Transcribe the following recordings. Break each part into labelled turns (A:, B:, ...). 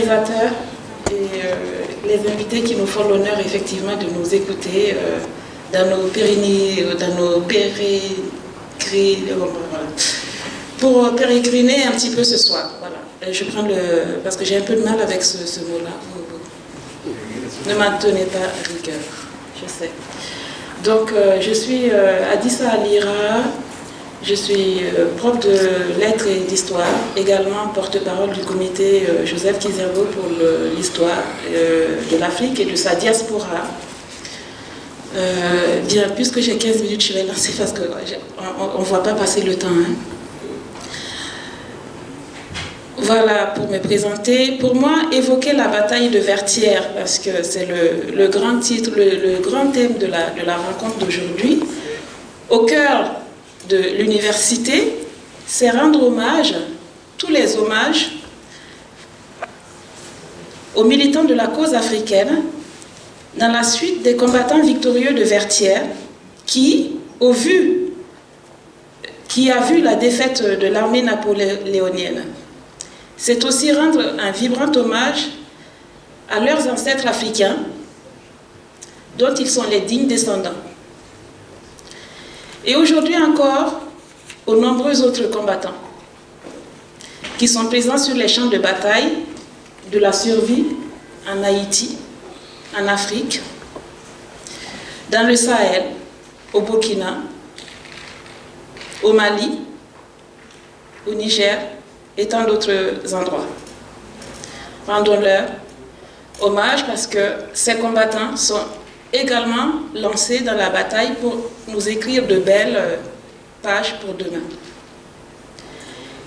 A: organisateurs et les invités qui nous font l'honneur effectivement de nous écouter dans nos pour pérégriner un petit peu ce soir. Voilà. Et je prends parce que j'ai un peu de mal avec ce mot-là. Ne m'en tenez pas à rigueur, je sais. Donc, je suis Adissa Alira, je suis prof de lettres et d'histoire, également porte-parole du comité Joseph Kizerbo pour l'histoire de l'Afrique et de sa diaspora. Bien, puisque j'ai 15 minutes, je vais lancer parce qu'on ne voit pas passer le temps. Hein. Voilà, pour me présenter. Pour moi, évoquer la bataille de Vertières, parce que c'est le grand titre, le grand thème de la rencontre d'aujourd'hui, au cœur de l'université, c'est rendre hommage, tous les hommages, aux militants de la cause africaine, dans la suite des combattants victorieux de Vertières, qui a vu la défaite de l'armée napoléonienne. C'est aussi rendre un vibrant hommage à leurs ancêtres africains, dont ils sont les dignes descendants. Et aujourd'hui encore, aux nombreux autres combattants qui sont présents sur les champs de bataille de la survie en Haïti, en Afrique, dans le Sahel, au Burkina, au Mali, au Niger et tant d'autres endroits. Rendons-leur hommage parce que ces combattants sont également lancés dans la bataille pour nous écrire de belles pages pour demain.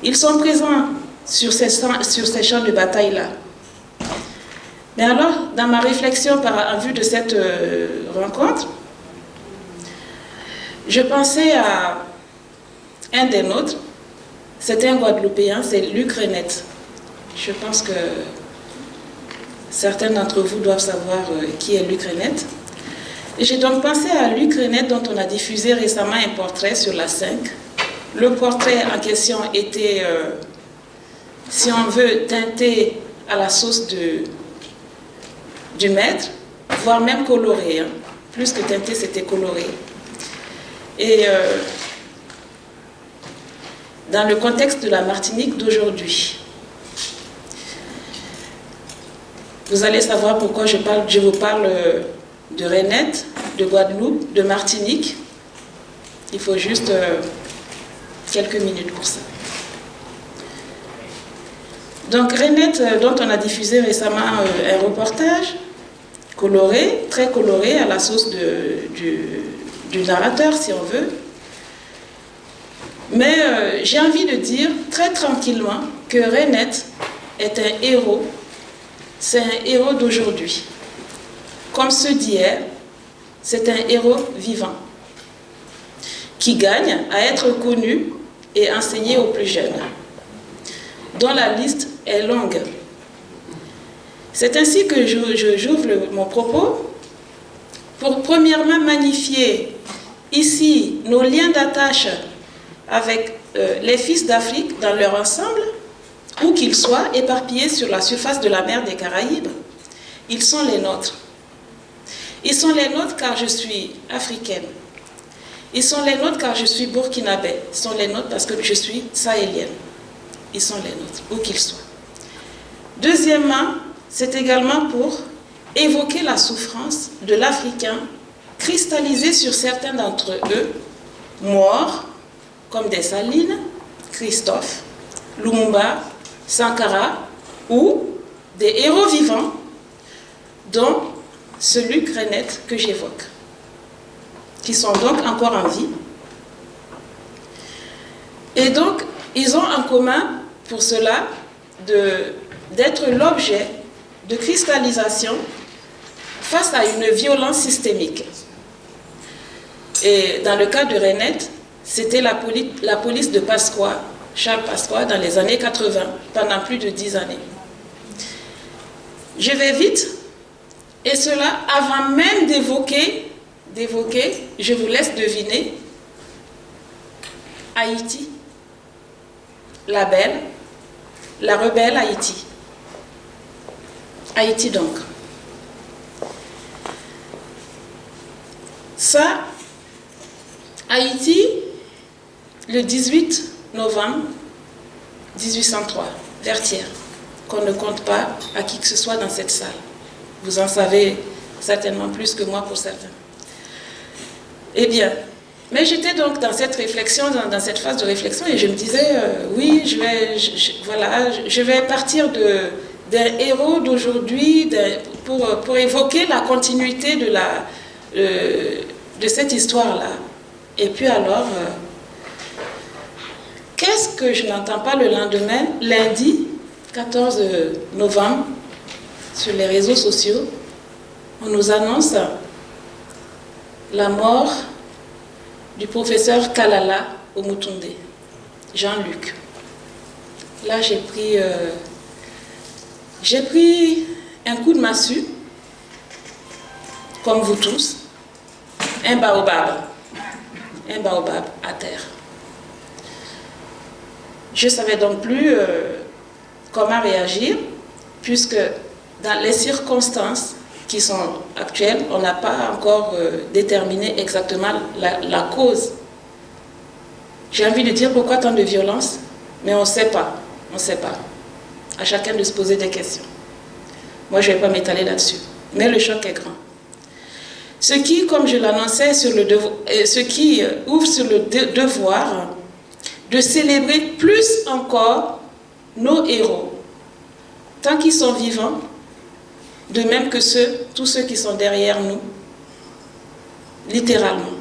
A: Ils sont présents sur ces champs de bataille-là. Mais alors, dans ma réflexion en vue de cette rencontre, je pensais à un des nôtres. C'est un Guadeloupéen, c'est Luc Renette. Je pense que certains d'entre vous doivent savoir qui est Luc Renette. Et j'ai donc pensé à Luc Renette, dont on a diffusé récemment un portrait sur la 5. Le portrait en question était, si on veut, teinté à la sauce du maître, voire même coloré. Hein. Plus que teinté, c'était coloré. Et dans le contexte de la Martinique d'aujourd'hui, vous allez savoir pourquoi je vous parle de Renette, de Guadeloupe, de Martinique. Il faut juste quelques minutes pour ça. Donc Renette, dont on a diffusé récemment un reportage coloré, très coloré, à la sauce du narrateur, si on veut. Mais j'ai envie de dire très tranquillement que Renette est un héros. C'est un héros d'aujourd'hui. Comme ceux d'hier, c'est un héros vivant qui gagne à être connu et enseigné aux plus jeunes, dont la liste est longue. C'est ainsi que j'ouvre mon propos pour premièrement magnifier ici nos liens d'attache avec les fils d'Afrique dans leur ensemble, où qu'ils soient éparpillés sur la surface de la mer des Caraïbes. Ils sont les nôtres. Ils sont les nôtres car je suis africaine. Ils sont les nôtres car je suis burkinabé. Ils sont les nôtres parce que je suis sahélienne. Ils sont les nôtres, où qu'ils soient. Deuxièmement, c'est également pour évoquer la souffrance de l'Africain cristallisée sur certains d'entre eux, morts, comme Dessalines, Christophe, Lumumba, Sankara, ou des héros vivants, dont ce Luc Renette que j'évoque, qui sont donc encore en vie. Et donc, ils ont en commun, pour cela, d'être l'objet de cristallisation face à une violence systémique. Et dans le cas de Renette, c'était la police de Pasqua, Charles Pasqua, dans les années 80, pendant plus de 10 années. Je vais vite, et cela avant même d'évoquer, je vous laisse deviner, Haïti, la rebelle Haïti. Haïti donc. Ça, Haïti, le 18 novembre 1803, Vertières, qu'on ne compte pas à qui que ce soit dans cette salle. Vous en savez certainement plus que moi pour certains. Eh bien, mais j'étais donc dans cette réflexion, dans cette phase de réflexion, et je me disais, oui, je vais partir d'un héros d'aujourd'hui pour évoquer la continuité de cette histoire-là. Et puis alors, qu'est-ce que je n'entends pas le lendemain, lundi 14 novembre, sur les réseaux sociaux, on nous annonce la mort du professeur Kalala Omutunde, Jean-Luc. Là, j'ai pris un coup de massue, comme vous tous, un baobab à terre. Je ne savais donc plus comment réagir, puisque dans les circonstances qui sont actuelles, on n'a pas encore déterminé exactement la cause. J'ai envie de dire pourquoi tant de violence, mais on ne sait pas. On ne sait pas. À chacun de se poser des questions. Moi, je ne vais pas m'étaler là-dessus. Mais le choc est grand. Ce qui, comme je l'annonçais, ce qui ouvre sur le devoir de célébrer plus encore nos héros, tant qu'ils sont vivants, de même que tous ceux qui sont derrière nous, littéralement.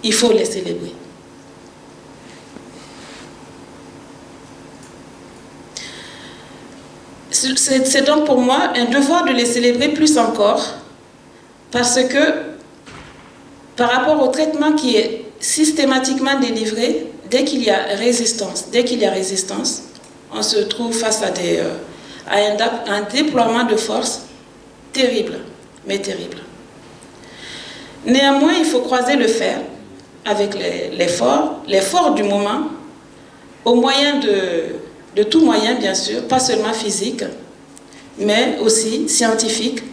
A: Il faut les célébrer. C'est donc pour moi un devoir de les célébrer plus encore, parce que par rapport au traitement qui est systématiquement délivré, dès qu'il y a résistance, on se trouve face à un déploiement de force terrible, mais terrible. Néanmoins, il faut croiser le fer avec l'effort du moment, au moyen de tout moyen, bien sûr, pas seulement physique, mais aussi scientifique,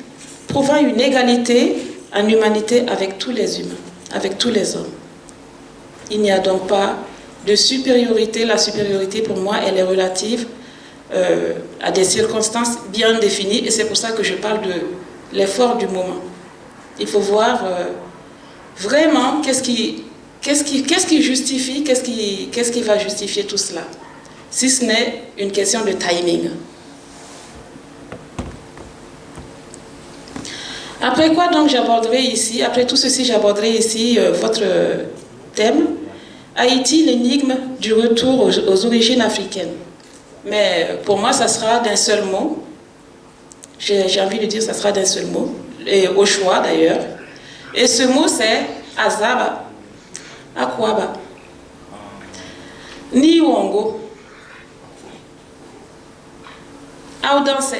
A: prouvant une égalité en humanité avec tous les humains, avec tous les hommes. Il n'y a donc pas de supériorité. La supériorité, pour moi, elle est relative à des circonstances bien définies, et c'est pour ça que je parle de l'effort du moment. Il faut voir vraiment qu'est-ce qui justifie, qu'est-ce qui va justifier tout cela, si ce n'est une question de timing. Après quoi donc j'aborderai ici, après tout ceci j'aborderai ici votre thème, Haïti, l'énigme du retour aux origines africaines. Mais pour moi ça sera d'un seul mot, j'ai envie de dire ça sera d'un seul mot, et au choix d'ailleurs. Et ce mot c'est Azaba, Akwaba, Niwongo, Audanse,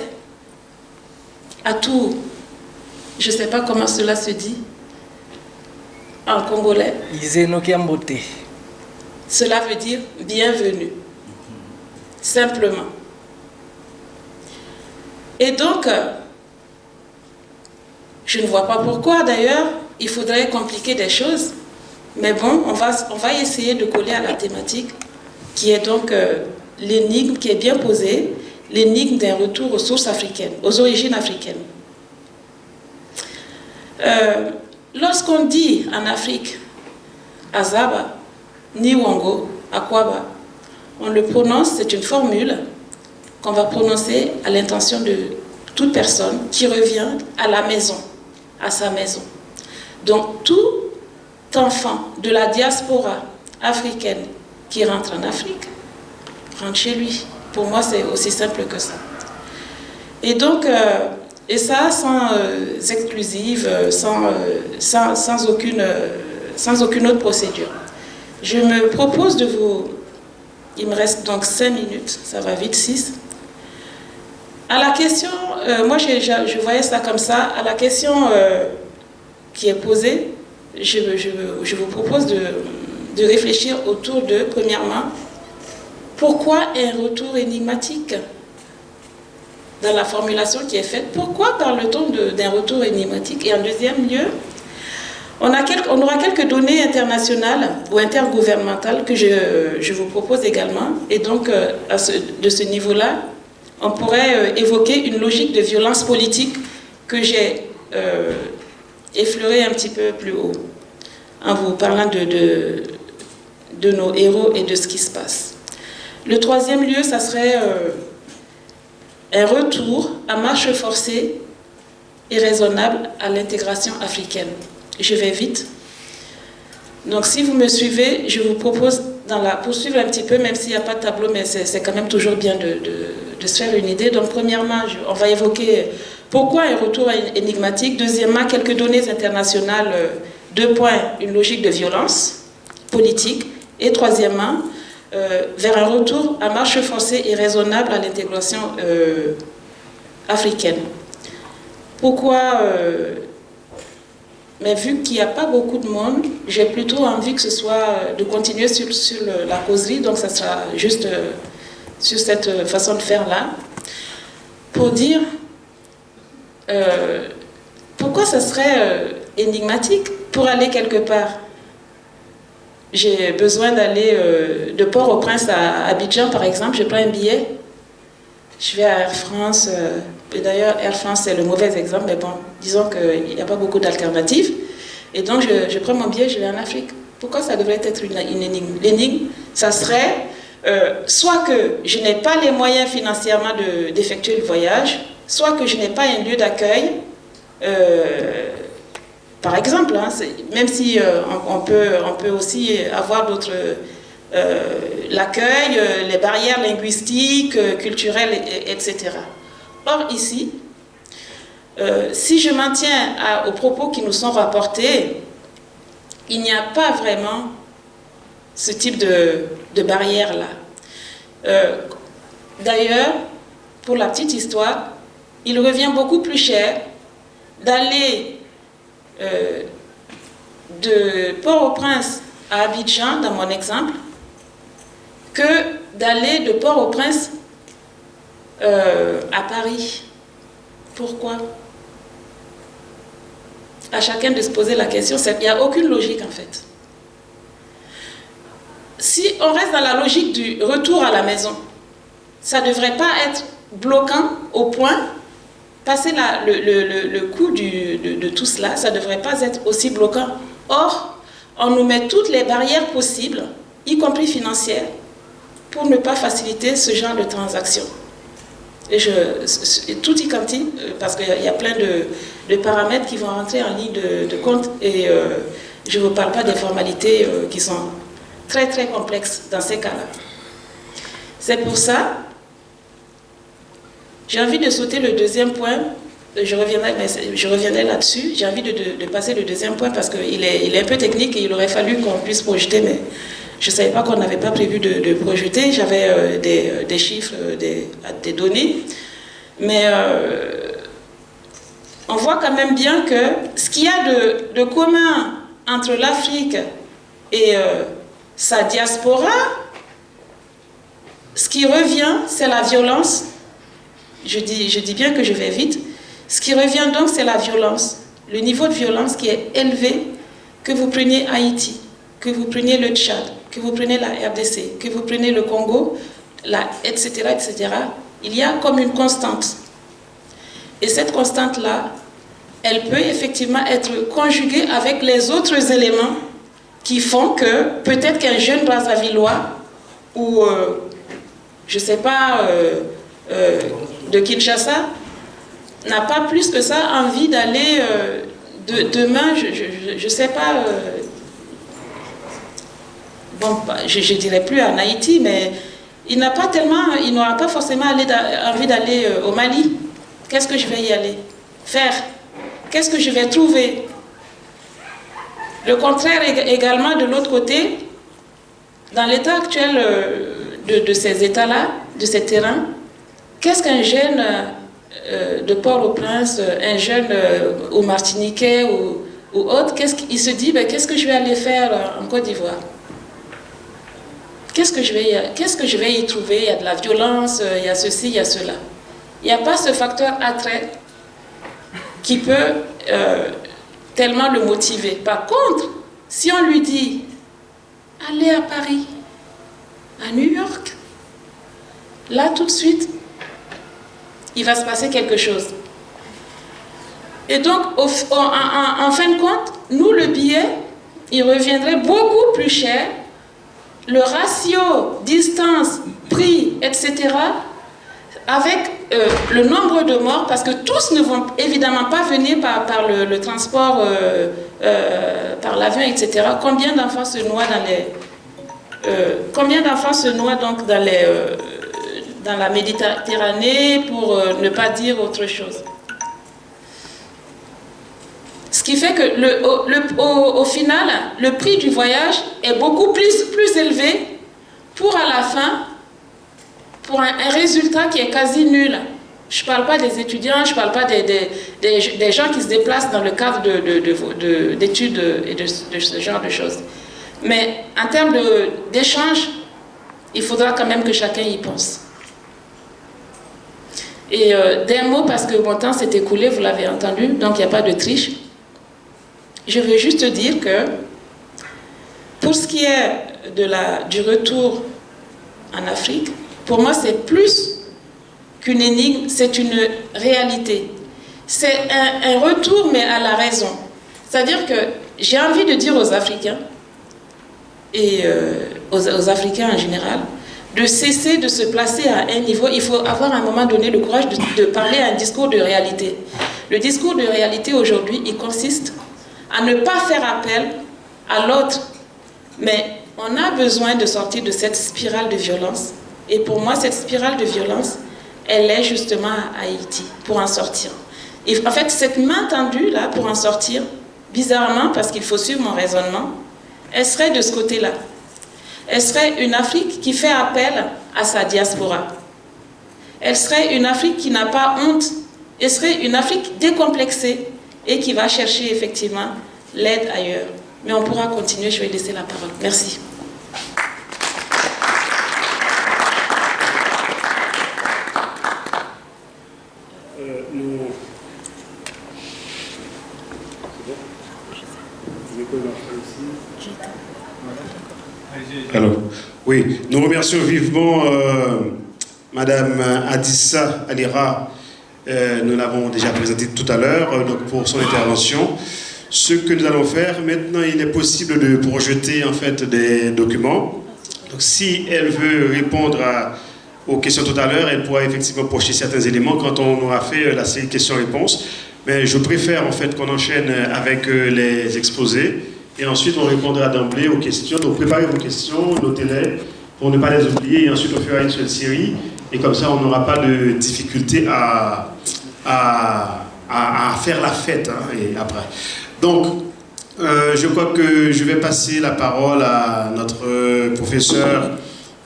A: Atou. Je ne sais pas comment cela se dit en congolais. Cela veut dire bienvenue, simplement. Et donc, je ne vois pas pourquoi d'ailleurs il faudrait compliquer des choses, mais bon, on va essayer de coller à la thématique qui est donc l'énigme qui est bien posée, l'énigme d'un retour aux sources africaines, aux origines africaines. Lorsqu'on dit en Afrique Azaba, Niwongo, Akwaba, on le prononce, c'est une formule qu'on va prononcer à l'intention de toute personne qui revient à la maison, à sa maison. Donc tout enfant de la diaspora africaine qui rentre en Afrique rentre chez lui. Pour moi, c'est aussi simple que ça. Et donc, et ça sans exclusive, sans aucune autre procédure. Je me propose de vous... Il me reste donc 5 minutes, ça va vite, 6. À la question, moi je voyais ça comme ça, à la question qui est posée, je vous propose de réfléchir autour de, premièrement, pourquoi un retour énigmatique? dans la formulation qui est faite. Pourquoi parle-t-on d'un retour énigmatique? Et en deuxième lieu, on aura quelques données internationales ou intergouvernementales que je vous propose également. Et donc, de ce niveau-là, on pourrait évoquer une logique de violence politique que j'ai effleurée un petit peu plus haut, en vous parlant de nos héros et de ce qui se passe. Le troisième lieu, ça serait un retour à marche forcée et raisonnable à l'intégration africaine. Je vais vite. Donc si vous me suivez, je vous propose poursuivre un petit peu, même s'il n'y a pas de tableau, mais c'est quand même toujours bien de se faire une idée. Donc premièrement, on va évoquer pourquoi un retour énigmatique. Deuxièmement, quelques données internationales. 2 points, une logique de violence politique. Et troisièmement, vers un retour à marche forcée et raisonnable à l'intégration africaine. Pourquoi mais vu qu'il n'y a pas beaucoup de monde, j'ai plutôt envie que ce soit de continuer sur la causerie, donc ça sera juste sur cette façon de faire là, pour dire pourquoi ça serait énigmatique pour aller quelque part. J'ai besoin d'aller de Port-au-Prince à Abidjan, par exemple, je prends un billet, je vais à Air France, et d'ailleurs Air France c'est le mauvais exemple, mais bon, disons qu'il n'y a pas beaucoup d'alternatives, et donc je prends mon billet, je vais en Afrique. Pourquoi ça devrait être une énigme? L'énigme, ça serait soit que je n'ai pas les moyens financièrement d'effectuer le voyage, soit que je n'ai pas un lieu d'accueil, par exemple, hein, même si on peut aussi avoir d'autres... l'accueil, les barrières linguistiques, culturelles, etc. Or, ici, si je m'en tiens aux propos qui nous sont rapportés, il n'y a pas vraiment ce type de barrière-là. D'ailleurs, pour la petite histoire, il revient beaucoup plus cher d'aller de Port-au-Prince à Abidjan, dans mon exemple, que d'aller de Port-au-Prince à Paris. Pourquoi? À chacun de se poser la question, il n'y a aucune logique en fait. Si on reste dans la logique du retour à la maison, ça ne devrait pas être bloquant au point, passer le coût de tout cela, ça ne devrait pas être aussi bloquant. Or, on nous met toutes les barrières possibles, y compris financières, pour ne pas faciliter ce genre de transactions. Et tout y quanti, parce qu'il y a plein de paramètres qui vont rentrer en ligne de compte, et je ne vous parle pas des formalités qui sont très très complexes dans ces cas-là. C'est pour ça, j'ai envie de sauter le deuxième point, je reviendrai là-dessus, j'ai envie de passer le deuxième point parce qu'il est un peu technique et il aurait fallu qu'on puisse projeter, mais je ne savais pas qu'on n'avait pas prévu de projeter, j'avais des chiffres, des données, mais on voit quand même bien que ce qu'il y a de commun entre l'Afrique et sa diaspora, ce qui revient, c'est la violence. Je dis bien que je vais vite. Ce qui revient donc, c'est la violence. Le niveau de violence qui est élevé, que vous preniez Haïti, que vous preniez le Tchad, que vous prenez la RDC, que vous prenez le Congo, etc., etc., il y a comme une constante. Et cette constante-là, elle peut effectivement être conjuguée avec les autres éléments qui font que peut-être qu'un jeune Brazzavillois ou, je ne sais pas, de Kinshasa n'a pas plus que ça envie d'aller demain, je ne sais pas, bon, je ne dirais plus en Haïti, mais il n'aura pas forcément envie d'aller au Mali. Qu'est-ce que je vais y aller faire? Qu'est-ce que je vais trouver? Le contraire également de l'autre côté, dans l'état actuel de ces états-là, de ces terrains, qu'est-ce qu'un jeune de Port-au-Prince, un jeune au Martiniquais ou autre, il se dit, ben, qu'est-ce que je vais aller faire en Côte d'Ivoire? Qu'est-ce que je vais y trouver? Il y a de la violence, il y a ceci, il y a cela. il n'y a pas ce facteur attrait qui peut tellement le motiver. Par contre, si on lui dit « Allez à Paris, à New York », là, tout de suite, il va se passer quelque chose. Et donc, en fin de compte, nous, le billet, il reviendrait beaucoup plus cher. Le ratio, distance, prix, etc., avec le nombre de morts, parce que tous ne vont évidemment pas venir par le transport, par l'avion, etc. Combien d'enfants se noient donc dans la Méditerranée, pour ne pas dire autre chose. Ce qui fait que au final, le prix du voyage est beaucoup plus élevé pour à la fin, pour un résultat qui est quasi nul. Je ne parle pas des étudiants, je ne parle pas des gens qui se déplacent dans le cadre d'études et de ce genre de choses. Mais en termes d'échange, il faudra quand même que chacun y pense. Et d'un mot, parce que mon temps s'est écoulé, vous l'avez entendu, donc il n'y a pas de triche. Je veux juste dire que pour ce qui est du retour en Afrique, pour moi c'est plus qu'une énigme, c'est une réalité. C'est un retour mais à la raison. C'est-à-dire que j'ai envie de dire aux Africains, et aux Africains en général, de cesser de se placer à un niveau. Il faut avoir à un moment donné le courage de parler à un discours de réalité. Le discours de réalité aujourd'hui, il consiste à ne pas faire appel à l'autre. Mais on a besoin de sortir de cette spirale de violence. Et pour moi, cette spirale de violence, elle est justement à Haïti, pour en sortir. Et en fait, cette main tendue, là, pour en sortir, bizarrement, parce qu'il faut suivre mon raisonnement, elle serait de ce côté-là. Elle serait une Afrique qui fait appel à sa diaspora. Elle serait une Afrique qui n'a pas honte. Elle serait une Afrique décomplexée et qui va chercher effectivement l'aide ailleurs. Mais on pourra continuer, je vais laisser la parole. Merci.
B: Alors, oui, nous remercions vivement Madame Adissa Alira, nous l'avons déjà présentée tout à l'heure, donc pour son intervention. Ce que nous allons faire, maintenant il est possible de projeter en fait des documents. Donc si elle veut répondre aux questions tout à l'heure, elle pourra effectivement projeter certains éléments quand on aura fait la série questions-réponses. Mais je préfère en fait qu'on enchaîne avec les exposés. Et ensuite, on répondra d'emblée aux questions. Donc, préparez vos questions, notez-les, pour ne pas les oublier. Et ensuite, on fera une seule série. Et comme ça, on n'aura pas de difficulté à faire la fête. Hein, et après. Donc, je crois que je vais passer la parole à notre professeur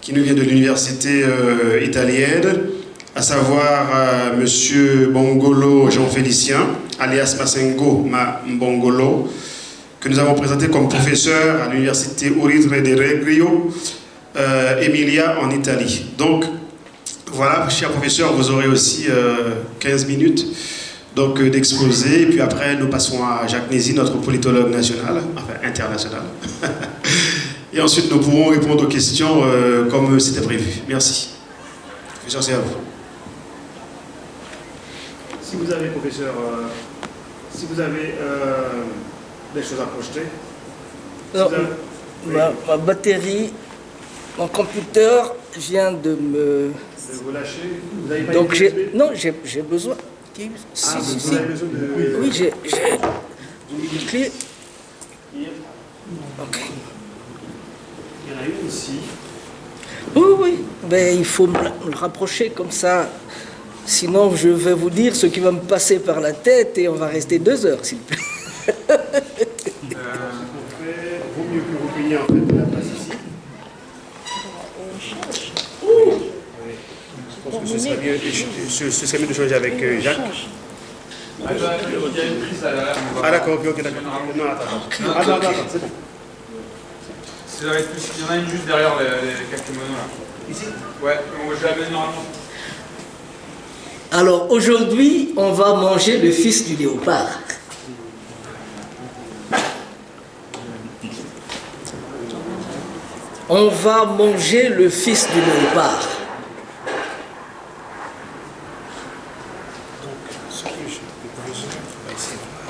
B: qui nous vient de l'université italienne, à savoir Monsieur Bongolo Jean-Félicien, alias Massengo Mbongolo, que nous avons présenté comme professeur à l'université Uritre de Reggio, Emilia, en Italie. Donc, voilà, cher professeur, vous aurez aussi 15 minutes d'exposé, et puis après, nous passerons à Jacques Nézy, notre politologue national, enfin international. Et ensuite, nous pourrons répondre aux questions comme c'était prévu. Merci. Professeur, c'est à vous.
C: Si vous avez, professeur, des choses à projeter.
D: Alors, ma batterie, mon computer vient de me...
C: De vous lâcher. Vous avez pas
D: Donc
C: une
D: j'ai besoin...
C: vous avez besoin de...
D: Oui, j'ai une clé. Ok.
C: Il y en a une ici.
D: Oui, mais il faut me le rapprocher comme ça. Sinon, je vais vous dire ce qui va me passer par la tête et on va rester 2 heures, s'il vous plaît.
C: Vaut mieux que vous preniez en fait la place ici. Je pense que ce serait mieux de changer avec Jacques.
E: Il y a une prise à l'arrière.
C: Ah d'accord, ok, d'accord. Non, attends, c'est bon.
E: Il y en a une juste derrière les quelques monos là.
C: Ici?
E: Ouais, je l'amène normalement.
D: Alors aujourd'hui, on va manger le fils du léopard. On va manger le fils du léopard.
C: Ce que le professeur va essayer de voir.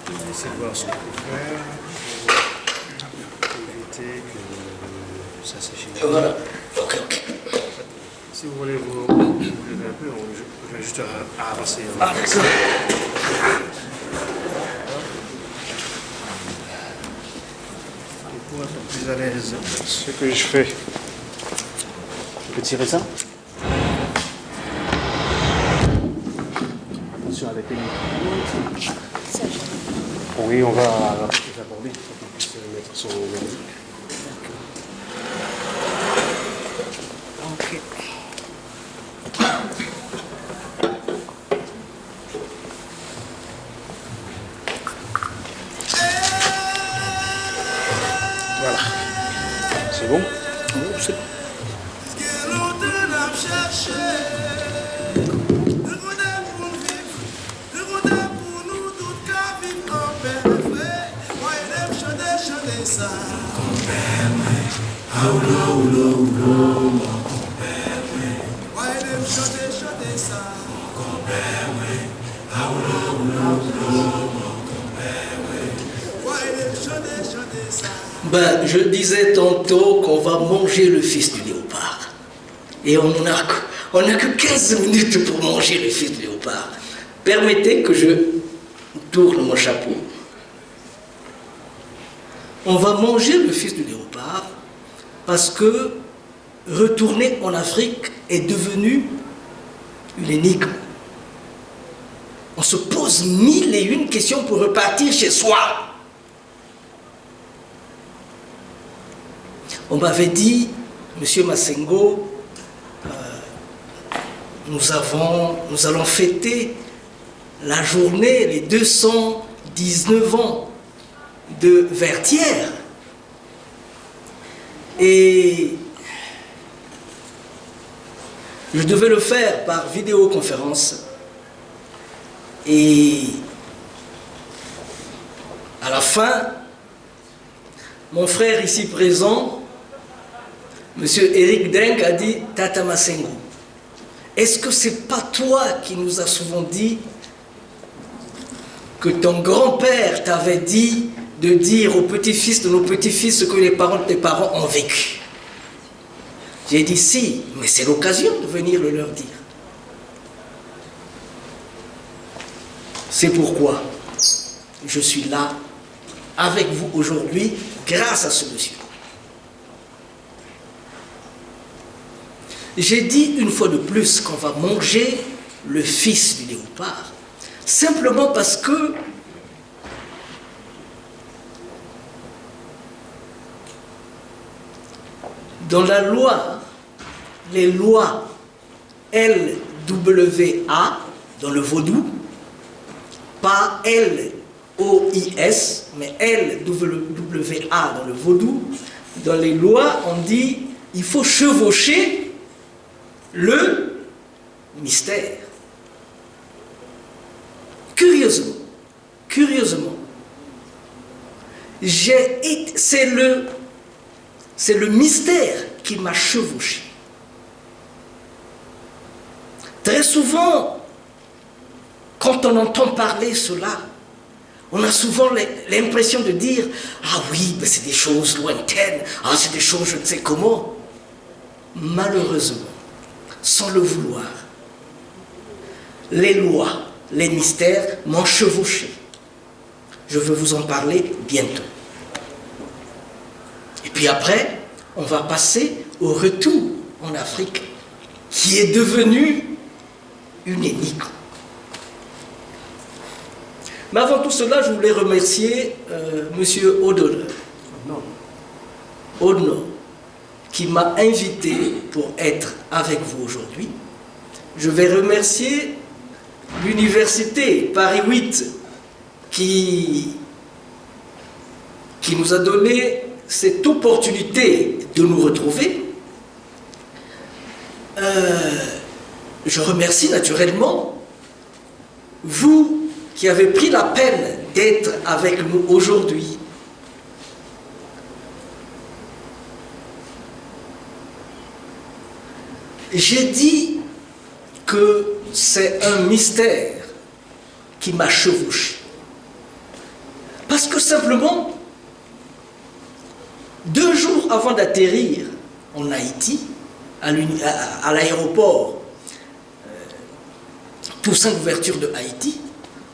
C: Je vais essayer de voir ce qu'on peut faire pour éviter que ça s'échappe.
D: Voilà. Ok.
C: Si vous voulez vous lever un peu, je vais juste avancer.
D: Ah, d'accord.
C: Et pour être plus à l'aise, ce que je fais, je peux tirer ça. Attention avec les mains. Oui, on va les aborder pour qu'il puisse mettre son verre.
D: Ok.
C: Voilà. C'est bon?
D: C'est bon. Ben, je disais tantôt qu'on va manger le fils du léopard. Et on n'a que 15 minutes pour manger le fils du léopard. Permettez que je tourne mon chapeau. On va manger le fils du léopard parce que retourner en Afrique est devenu une énigme. On se pose 1001 questions pour repartir chez soi. On m'avait dit, Monsieur Massengo, nous allons fêter la journée, les 219 ans de Vertières. Et je devais le faire par vidéoconférence. Et à la fin, mon frère ici présent, Monsieur Eric Deng, a dit « Tata Massengo, est-ce que c'est pas toi qui nous as souvent dit que ton grand-père t'avait dit de dire aux petits-fils de nos petits-fils ce que les parents de tes parents ont vécu ?» J'ai dit « Si, mais c'est l'occasion de venir le leur dire. » C'est pourquoi je suis là avec vous aujourd'hui grâce à ce monsieur. J'ai dit une fois de plus qu'on va manger le fils du léopard, simplement parce que dans la loi, les lois LWA, dans le vaudou, pas L-O-I-S, mais L-W-A dans le vaudou, dans les lois, on dit il faut chevaucher le mystère. Curieusement, c'est le mystère qui m'a chevauché. Très souvent, quand on entend parler cela, on a souvent l'impression de dire « Ah oui, ben c'est des choses lointaines, ah c'est des choses je ne sais comment ». Malheureusement, sans le vouloir, les lois, les mystères m'ont chevauché. Je vais vous en parler bientôt. Et puis après, on va passer au retour en Afrique, qui est devenu une énigme. Mais avant tout cela, je voulais remercier Monsieur Odno, qui m'a invité pour être avec vous aujourd'hui. Je vais remercier l'université Paris 8 qui qui nous a donné cette opportunité de nous retrouver. Je remercie naturellement vous qui avez pris la peine d'être avec nous aujourd'hui. J'ai dit que c'est un mystère qui m'a chevauché. Parce que simplement, 2 jours avant d'atterrir en Haïti, à l'aéroport Toussaint Louverture de Haïti,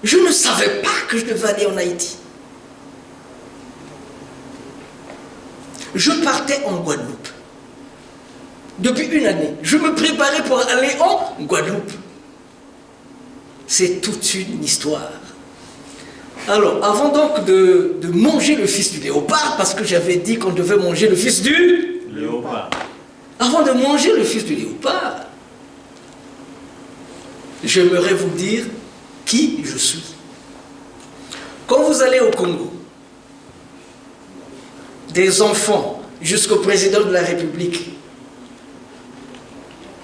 D: je ne savais pas que je devais aller en Haïti. Je partais en Guadeloupe. Depuis une année, je me préparais pour aller en Guadeloupe. C'est toute une histoire. Alors, avant donc de manger le fils du léopard, parce que j'avais dit qu'on devait manger le fils du léopard. Avant de manger le fils du léopard, j'aimerais vous dire qui je suis. Quand vous allez au Congo, des enfants jusqu'au président de la République,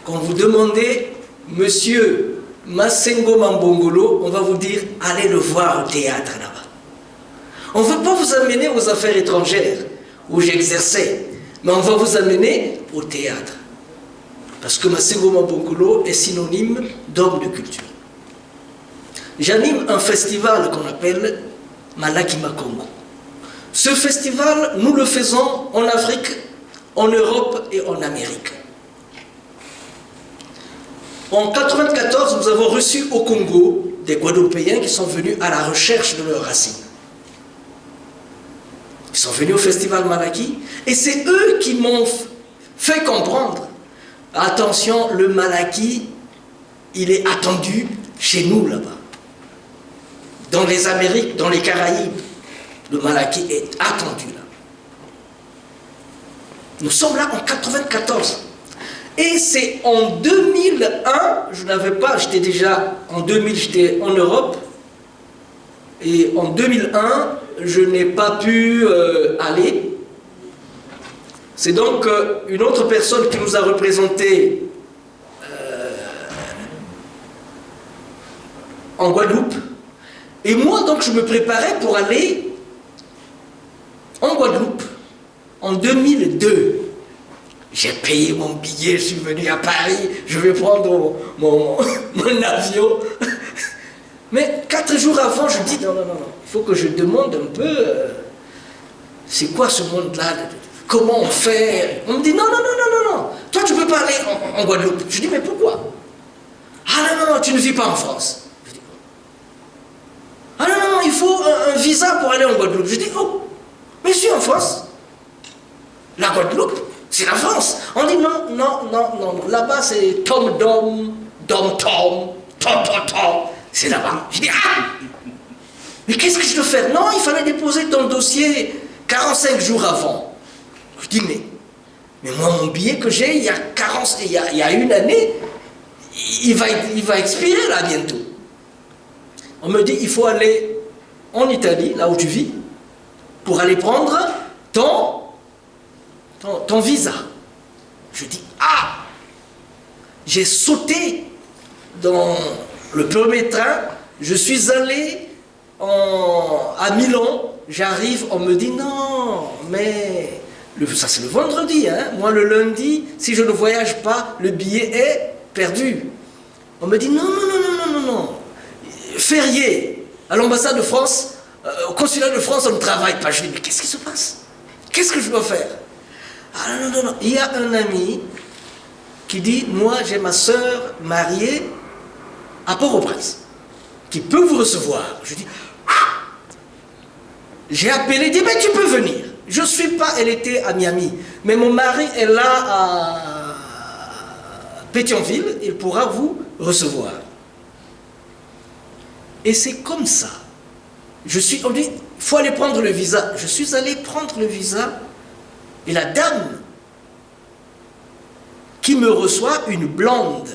D: quand vous demandez Monsieur Massengo Mambongolo, on va vous dire allez le voir au théâtre là-bas. On ne veut pas vous amener aux affaires étrangères où j'exerçais, mais on va vous amener au théâtre. Parce que Massengo Mambongolo est synonyme d'homme de culture. J'anime un festival qu'on appelle Malakima Congo. Ce festival, nous le faisons en Afrique, en Europe et en Amérique. En 1994, nous avons reçu au Congo des Guadeloupéens qui sont venus à la recherche de leurs racines. Ils sont venus au festival Malaki et c'est eux qui m'ont fait comprendre. Attention, le Malaki, il est attendu chez nous là-bas. Dans les Amériques, dans les Caraïbes, le Malaki est attendu là. Nous sommes là en 1994. Et c'est en 2001, je n'avais pas, j'étais déjà, en 2000 j'étais en Europe, et en 2001, je n'ai pas pu aller. C'est donc une autre personne qui nous a représentés en Guadeloupe. Et moi, donc, je me préparais pour aller en Guadeloupe en 2002. J'ai payé mon billet, je suis venu à Paris, je vais prendre mon avion. Mais 4 jours avant, je dis non, il faut que je demande un peu, c'est quoi ce monde-là? Comment on fait? On me dit non, toi tu peux pas aller en Guadeloupe. Je dis mais pourquoi? Ah non, tu ne vis pas en France. Je dis, ah non, il faut un visa pour aller en Guadeloupe. Je dis oh, mais je suis en France. La Guadeloupe, c'est la France. On dit non. Là-bas, c'est Tom-Dom, Dom-Tom, Tom. C'est là-bas. Je dis ah, mais qu'est-ce que je dois faire? Non, il fallait déposer ton dossier 45 jours avant. Je dis mais moi, mon billet que j'ai, il y a une année, il va expirer là bientôt. On me dit il faut aller en Italie, là où tu vis, pour aller prendre ton visa. Je dis ah, j'ai sauté dans le premier train, je suis allé à Milan, j'arrive, on me dit non, mais ça c'est le vendredi, hein. Moi le lundi, si je ne voyage pas, le billet est perdu. On me dit non, férié, à l'ambassade de France, au consulat de France, on ne travaille pas. Je dis mais qu'est-ce qui se passe? Qu'est-ce que je dois faire? Ah non, il y a un ami qui dit moi j'ai ma soeur mariée à Port-au-Prince qui peut vous recevoir. Je dis j'ai appelé, dit mais tu peux venir. Je ne suis pas, elle était à Miami, mais mon mari est là à Pétionville, il pourra vous recevoir. Et c'est comme ça. On dit, il faut aller prendre le visa. Je suis allé prendre le visa et la dame qui me reçoit, une blonde,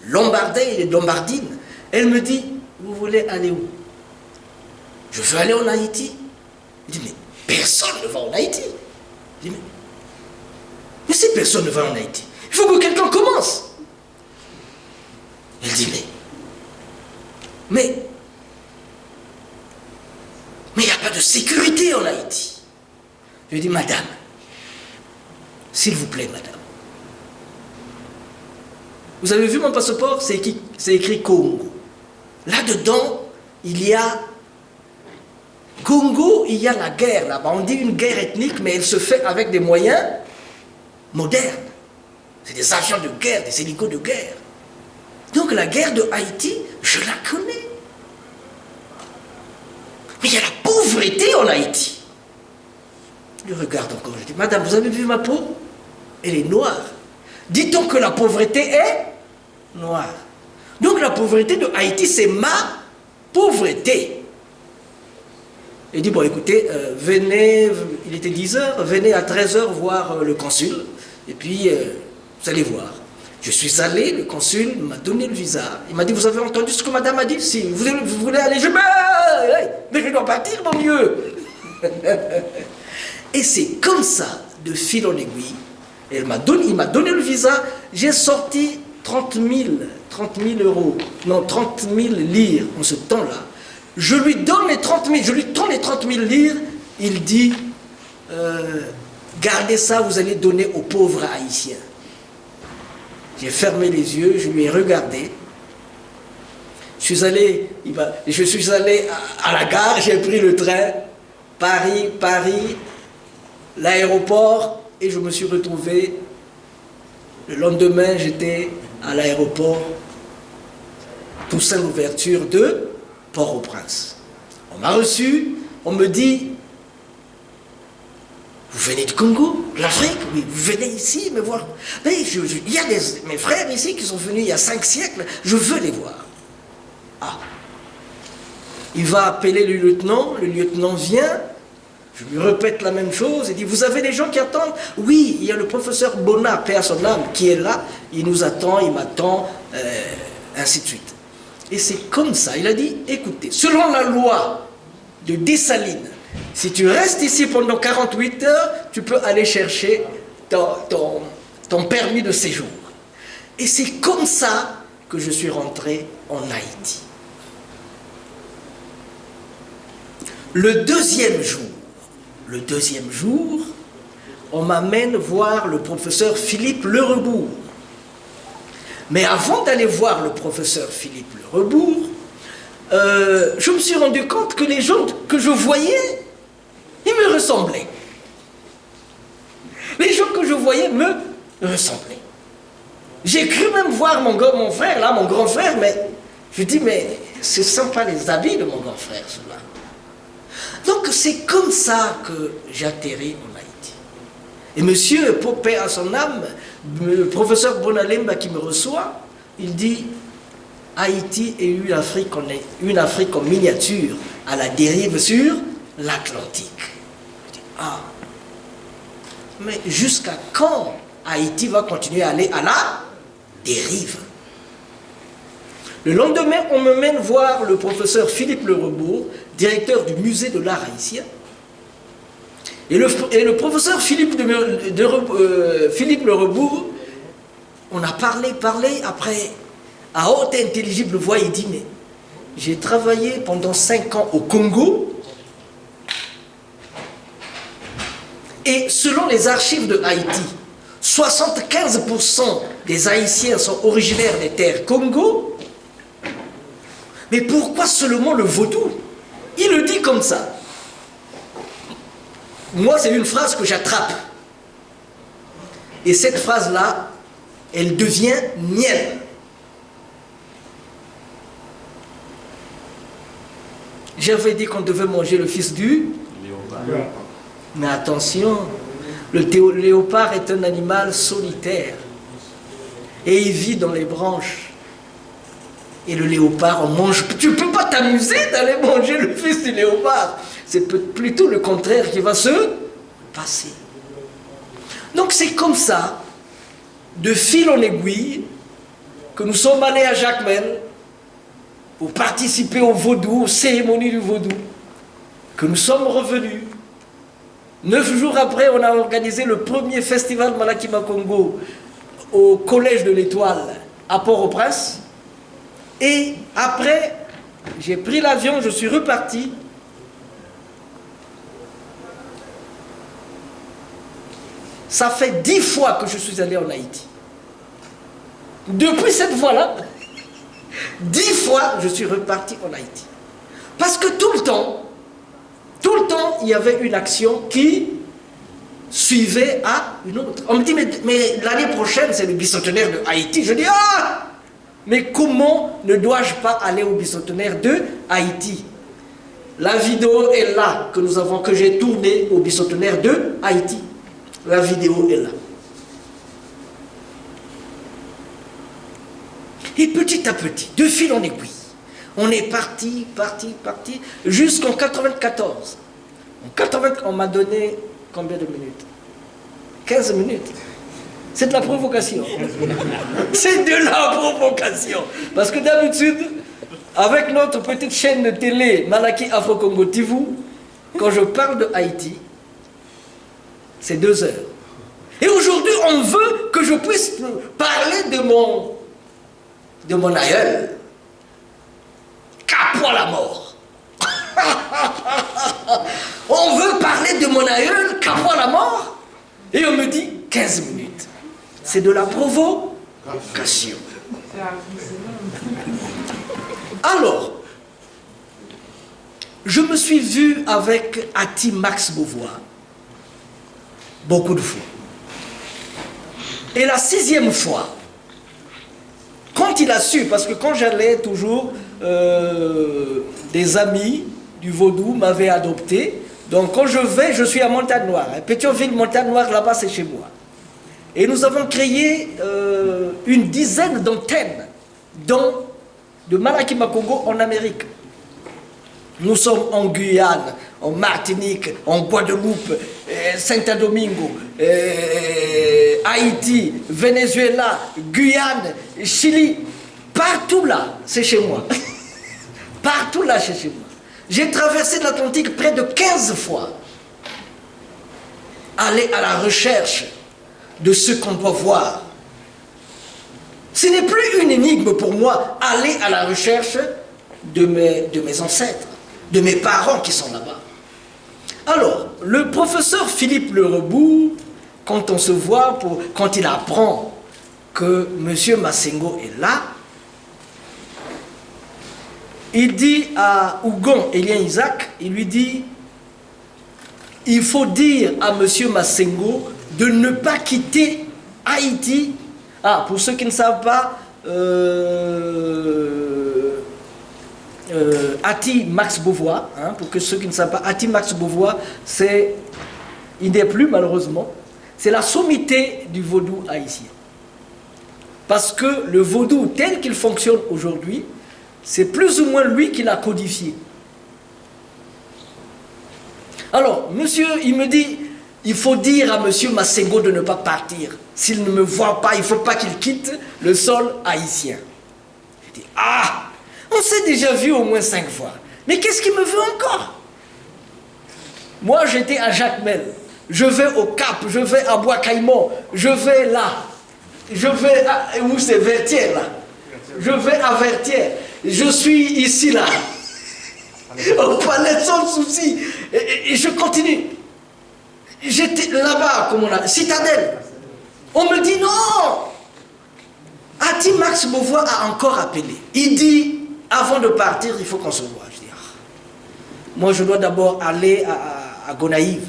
D: lombardée et lombardine, elle me dit, vous voulez aller où? Je veux aller en Haïti. Je dis, mais personne ne va en Haïti. Je dis, mais si personne ne va en Haïti, il faut que quelqu'un commence. Elle dit, mais il n'y a pas de sécurité en Haïti. Je lui dis, madame, s'il vous plaît, madame, vous avez vu mon passeport, c'est écrit Congo. Là-dedans, il y a Congo, il y a la guerre là-bas. On dit une guerre ethnique, mais elle se fait avec des moyens modernes. C'est des avions de guerre, des hélicos de guerre. Donc la guerre de Haïti, je la connais. Mais il y a la pauvreté en Haïti. Je regarde encore, je dis, madame, vous avez vu ma peau? Elle est noire. Dit-on que la pauvreté est noire. Donc la pauvreté de Haïti, c'est ma pauvreté. Il dit, bon écoutez, venez, il était 10h, venez à 13h voir le consul, et puis vous allez voir. Je suis allé, le consul m'a donné le visa. Il m'a dit, vous avez entendu ce que madame a dit? Si, vous voulez aller, mais je dois partir, mon Dieu. Et c'est comme ça, de fil en aiguille, il m'a donné le visa, j'ai sorti 30 000 euros, non 30 000 lire en ce temps-là. Je lui donne les 30 000, je lui tends les 30 000 lire, il dit, gardez ça, vous allez donner aux pauvres haïtiens. J'ai fermé les yeux, je lui ai regardé. Je suis allé à la gare, j'ai pris le train, Paris, l'aéroport, et je me suis retrouvé, le lendemain, j'étais à l'aéroport Toussaint Louverture de Port-au-Prince. On m'a reçu, on me dit, vous venez du Congo, de l'Afrique, oui, vous venez ici me voir. Mais il y a mes frères ici qui sont venus il y a 5 siècles, je veux les voir. Ah, il va appeler le lieutenant vient, je lui répète la même chose, il dit, vous avez des gens qui attendent? Oui, il y a le professeur Bonnat, paix à son âme, qui est là, il nous attend, il m'attend, ainsi de suite. Et c'est comme ça, il a dit, écoutez, selon la loi de Dessalines, si tu restes ici pendant 48 heures, tu peux aller chercher ton permis de séjour. Et c'est comme ça que je suis rentré en Haïti. Le deuxième jour, on m'amène voir le professeur Philippe Lerebourg. Mais avant d'aller voir le professeur Philippe Lerebourg, je me suis rendu compte que les gens que je voyais, ils me ressemblaient. Les gens que je voyais me ressemblaient. J'ai cru même voir mon frère, là, mon grand frère, mais je dis, mais ce ne sont pas les habits de mon grand frère, ceux-là. Donc c'est comme ça que j'ai atterri en Haïti. Et monsieur Popé à son âme, le professeur Bonalemba qui me reçoit, il dit, Haïti est une Afrique en miniature, à la dérive sur l'Atlantique. Je dis, ah, mais jusqu'à quand Haïti va continuer à aller à la dérive? Le lendemain, on me mène voir le professeur Philippe Lerebourg, directeur du musée de l'art haïtien. Et le professeur Philippe Lerebourg, on a parlé, après, à haute et intelligible voix, il dit, mais j'ai travaillé pendant 5 ans au Congo, et selon les archives de Haïti, 75% des Haïtiens sont originaires des terres Congo. Mais pourquoi seulement le vaudou? Il le dit comme ça. Moi, c'est une phrase que j'attrape. Et cette phrase-là, elle devient mienne. J'avais dit qu'on devait manger le fils du léopard. Mais attention, le léopard est un animal solitaire. Et il vit dans les branches. Et le léopard, on mange. Tu ne peux pas t'amuser d'aller manger le fils du léopard. C'est plutôt le contraire qui va se passer. Donc c'est comme ça, de fil en aiguille, que nous sommes allés à Jacmel pour participer au vaudou, aux cérémonies du vaudou, que nous sommes revenus. 9 jours après, on a organisé le premier festival Malakima Congo au Collège de l'Étoile à Port-au-Prince. Et après, j'ai pris l'avion, je suis reparti. Ça fait 10 fois que je suis allé en Haïti. Depuis cette fois-là, 10 fois, je suis reparti en Haïti. Parce que tout le temps, il y avait une action qui suivait à une autre. On me dit, mais l'année prochaine, c'est le bicentenaire de Haïti. Je dis, ah! Mais comment ne dois-je pas aller au bicentenaire de Haïti? La vidéo est là, que j'ai tournée au bicentenaire de Haïti. La vidéo est là. Et petit à petit, de fil en aiguille, on est parti, jusqu'en 94. En 80, on m'a donné combien de minutes? 15 minutes. C'est de la provocation. C'est de la provocation. Parce que d'habitude, avec notre petite chaîne de télé, Malaki Afro Congo TV, quand je parle de Haïti, c'est 2 heures. Et aujourd'hui, on veut que je puisse parler de mon aïeul. Capois la mort. On veut parler de mon aïeul, Capois la mort. Et on me dit 15 minutes. C'est de la provocation. Alors, je me suis vu avec Ati Max Beauvoir beaucoup de fois. Et la 6e fois, quand il a su, parce que quand j'allais toujours, des amis du Vaudou m'avaient adopté. Donc quand je suis à Montagne-Noire. Pétionville, Montagne-Noire, là-bas c'est chez moi. Et nous avons créé une dizaine d'antennes de Malakima Congo en Amérique. Nous sommes en Guyane, en Martinique, en Guadeloupe, Saint-Domingo, Haïti, Venezuela, Guyane, Chili. Partout là, c'est chez moi. Partout là, c'est chez moi. J'ai traversé l'Atlantique près de 15 fois. Aller à la recherche de ce qu'on doit voir. Ce n'est plus une énigme pour moi, aller à la recherche de mes ancêtres, de mes parents qui sont là-bas. Alors, le professeur Philippe Le Rebout, quand on se voit, quand il apprend que M. Massengo est là, il dit à Ougon Elien Isaac, il lui dit, il faut dire à M. Massengo de ne pas quitter Haïti. Ah, pour ceux qui ne savent pas, Ati Max Beauvoir, hein, pour que ceux qui ne savent pas, Ati Max Beauvoir, il n'est plus malheureusement, c'est la sommité du vaudou haïtien. Parce que le vaudou tel qu'il fonctionne aujourd'hui, c'est plus ou moins lui qui l'a codifié. Alors, monsieur, il me dit, il faut dire à monsieur Massengo de ne pas partir. S'il ne me voit pas, il ne faut pas qu'il quitte le sol haïtien. Je dis, ah, on s'est déjà vu au moins 5 fois. Mais qu'est-ce qu'il me veut encore? Moi, j'étais à Jacmel. Je vais au Cap, je vais à Bois-Caïman, je vais là. Je vais à... Où c'est Vertières, là? Je vais à Vertières. Je suis ici, là. Au palais sans souci. Et je continue. J'étais là-bas, comme on a... Citadelle. On me dit non. Ati Max Beauvoir a encore appelé. Il dit, avant de partir, il faut qu'on se voit. Je dis, ah. Moi, je dois d'abord aller à Gonaïve.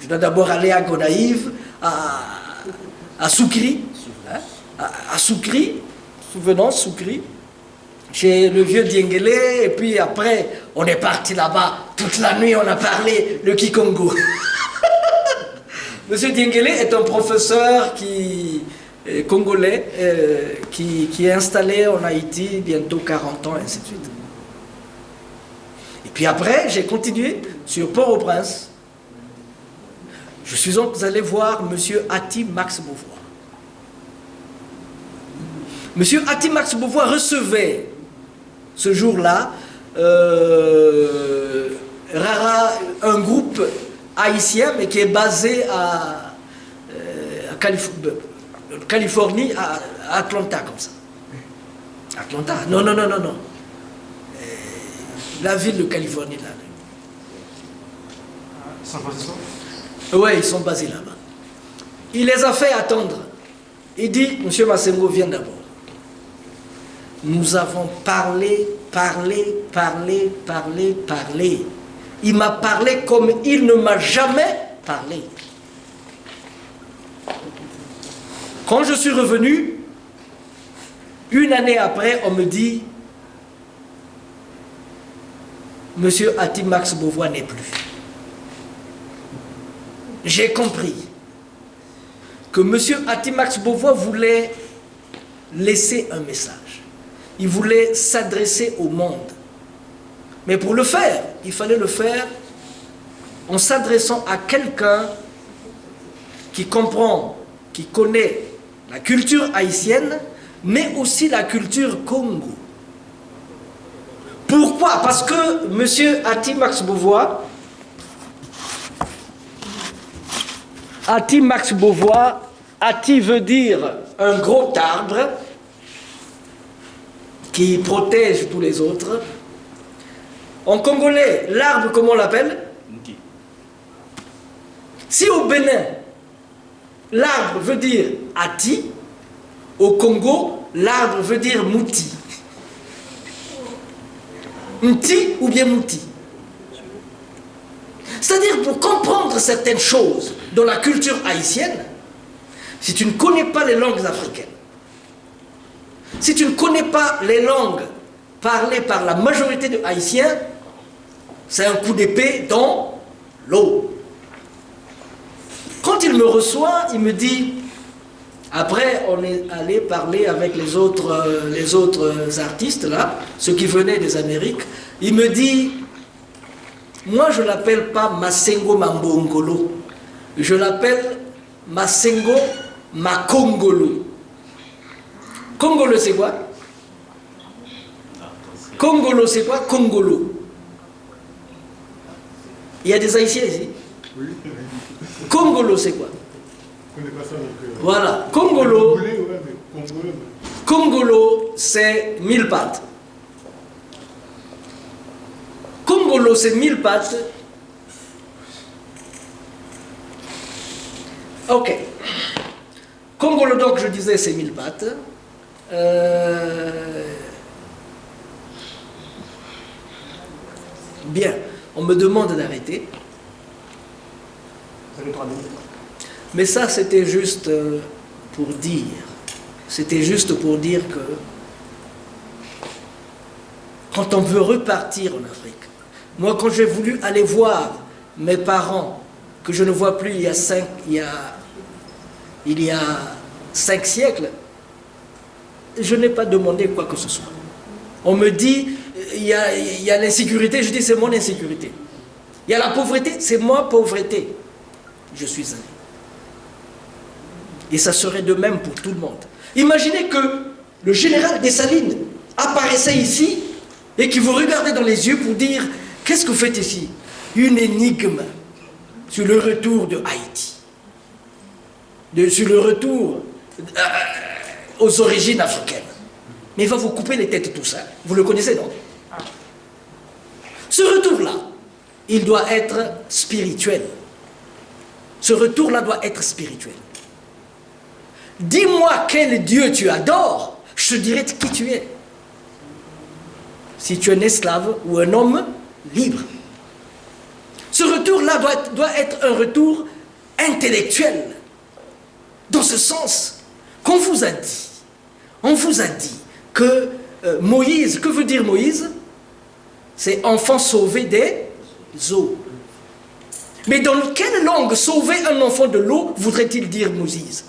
D: Je dois d'abord aller à Gonaïve, à Soukri. Hein? À Soukri. Souvenance, Soukri. Chez le vieux Dienguele, et puis après, on est parti là-bas. Toute la nuit, on a parlé le Kikongo. Monsieur Dienguele est un professeur congolais qui est installé en Haïti bientôt 40 ans, et ainsi de suite. Et puis après, j'ai continué sur Port-au-Prince. Je suis allé voir monsieur Ati Max Beauvoir. Monsieur Ati Max Beauvoir recevait ce jour-là un groupe haïtien, mais qui est basé à Californie, à Atlanta, comme ça. Atlanta? Non. La ville de Californie, là.
C: San Francisco?
D: Oui, ils sont basés là-bas. Il les a fait attendre. Il dit, Monsieur Massengo, viens d'abord. Nous avons parlé. Il m'a parlé comme il ne m'a jamais parlé. Quand je suis revenu, une année après, on me dit, Monsieur Ati-Max Beauvois n'est plus. J'ai compris que Monsieur Ati-Max Beauvois voulait laisser un message. Il voulait s'adresser au monde. Mais pour le faire, il fallait le faire en s'adressant à quelqu'un qui comprend, qui connaît la culture haïtienne, mais aussi la culture Congo. Pourquoi? Parce que M. Ati-Max Beauvois, Ati veut dire un gros arbre qui protège tous les autres. En congolais, l'arbre, comment on l'appelle? Si au Bénin, l'arbre veut dire Ati, au Congo, l'arbre veut dire Mouti. Mouti ou bien Mouti. C'est-à-dire, pour comprendre certaines choses dans la culture haïtienne, si tu ne connais pas les langues africaines, si tu ne connais pas les langues parlées par la majorité de Haïtiens, c'est un coup d'épée dans l'eau. Quand il me reçoit, il me dit, après on est allé parler avec les autres artistes là, ceux qui venaient des Amériques, il me dit, moi je ne l'appelle pas Massengo Mambongolo, je l'appelle Massengo Makongolo. Congolo c'est quoi? Congolo c'est quoi? Congolo. Il y a des Haïtiens ici.
F: Oui.
D: Congolo c'est quoi?
F: Je connais pas ça donc.
D: Voilà. Congolo.
F: Congolais, ouais, mais Congolais.
D: Congolo c'est 1000 pattes. Congolo c'est 1000 pattes. Ok. Congolo donc je disais c'est 1000 pattes. Bien, on me demande d'arrêter.
C: Vous avez 3 minutes.
D: Mais ça, c'était juste pour dire. C'était juste pour dire que quand on veut repartir en Afrique, moi, quand j'ai voulu aller voir mes parents, que je ne vois plus il y a 5 siècles, je n'ai pas demandé quoi que ce soit. On me dit, il y a l'insécurité, je dis c'est mon insécurité. Il y a la pauvreté, c'est moi pauvreté. Je suis allé. Et ça serait de même pour tout le monde. Imaginez que le général Dessalines apparaissait ici et qu'il vous regardait dans les yeux pour dire « Qu'est-ce que vous faites ici ?» Une énigme sur le retour de Haïti. Sur le retour aux origines africaines. Mais il va vous couper les têtes tout ça. Vous le connaissez, non? Ce retour-là, il doit être spirituel. Ce retour-là doit être spirituel. Dis-moi quel Dieu tu adores, je te dirai qui tu es. Si tu es un esclave ou un homme libre. Ce retour-là doit être un retour intellectuel. Dans ce sens qu'on vous a dit, on vous a dit que Moïse, que veut dire Moïse? C'est enfant sauvé des eaux. Mais dans quelle langue sauver un enfant de l'eau voudrait-il dire Moïse?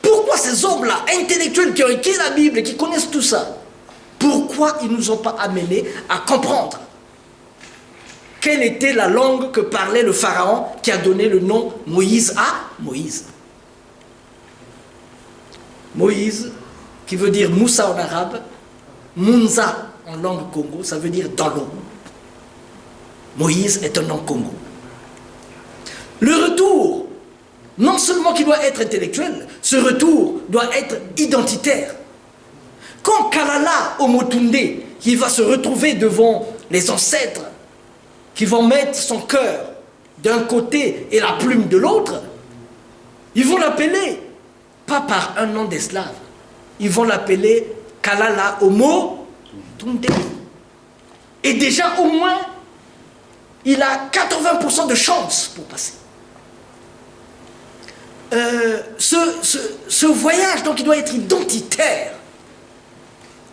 D: Pourquoi ces hommes-là, intellectuels qui ont écrit la Bible et qui connaissent tout ça, pourquoi ils ne nous ont pas amenés à comprendre quelle était la langue que parlait le pharaon qui a donné le nom Moïse à Moïse? Moïse, qui veut dire Moussa en arabe, Munza en langue Congo, ça veut dire dans l'eau. Moïse est un nom Congo. Le retour, non seulement qu'il doit être intellectuel, ce retour doit être identitaire. Quand Kalala Omotunde, qui va se retrouver devant les ancêtres, qui vont mettre son cœur d'un côté et la plume de l'autre, ils vont l'appeler, pas par un nom d'esclave, ils vont l'appeler Kalala Omotunde. Et déjà au moins, il a 80% de chance pour passer. Ce voyage, donc, il doit être identitaire.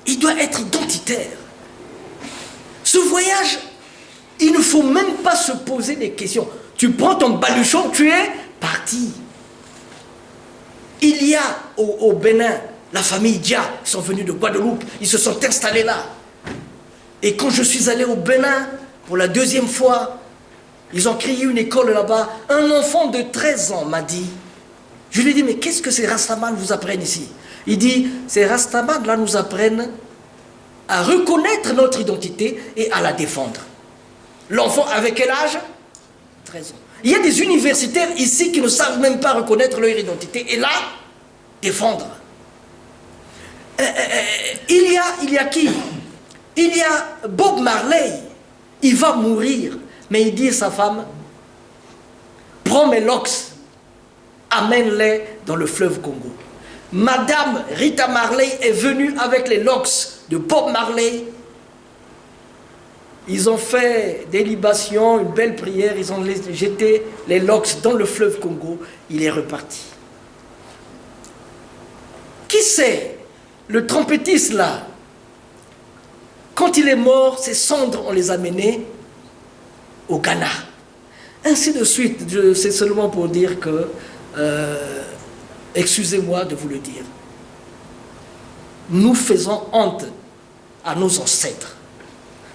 D: Il doit être identitaire. Ce voyage, il ne faut même pas se poser des questions. Tu prends ton baluchon, tu es parti. Il y a au Bénin, la famille Dia, ils sont venus de Guadeloupe, ils se sont installés là. Et quand je suis allé au Bénin, pour la deuxième fois, ils ont créé une école là-bas. Un enfant de 13 ans m'a dit, je lui ai dit, mais qu'est-ce que ces Rastaman vous apprennent ici? Il dit, ces Rastaman là nous apprennent à reconnaître notre identité et à la défendre. L'enfant avec quel âge? 13 ans. Il y a des universitaires ici qui ne savent même pas reconnaître leur identité et la défendre. Il y a qui? Il y a Bob Marley. Il va mourir. Mais il dit à sa femme, prends mes locks, amène-les dans le fleuve Congo. Madame Rita Marley est venue avec les locks de Bob Marley. Ils ont fait des libations, une belle prière, ils ont jeté les locks dans le fleuve Congo. Il est reparti. Qui c'est? Le trompettiste là. Quand il est mort, ses cendres, on les a menées au Ghana. Ainsi de suite. C'est seulement pour dire que, excusez-moi de vous le dire, nous faisons honte à nos ancêtres.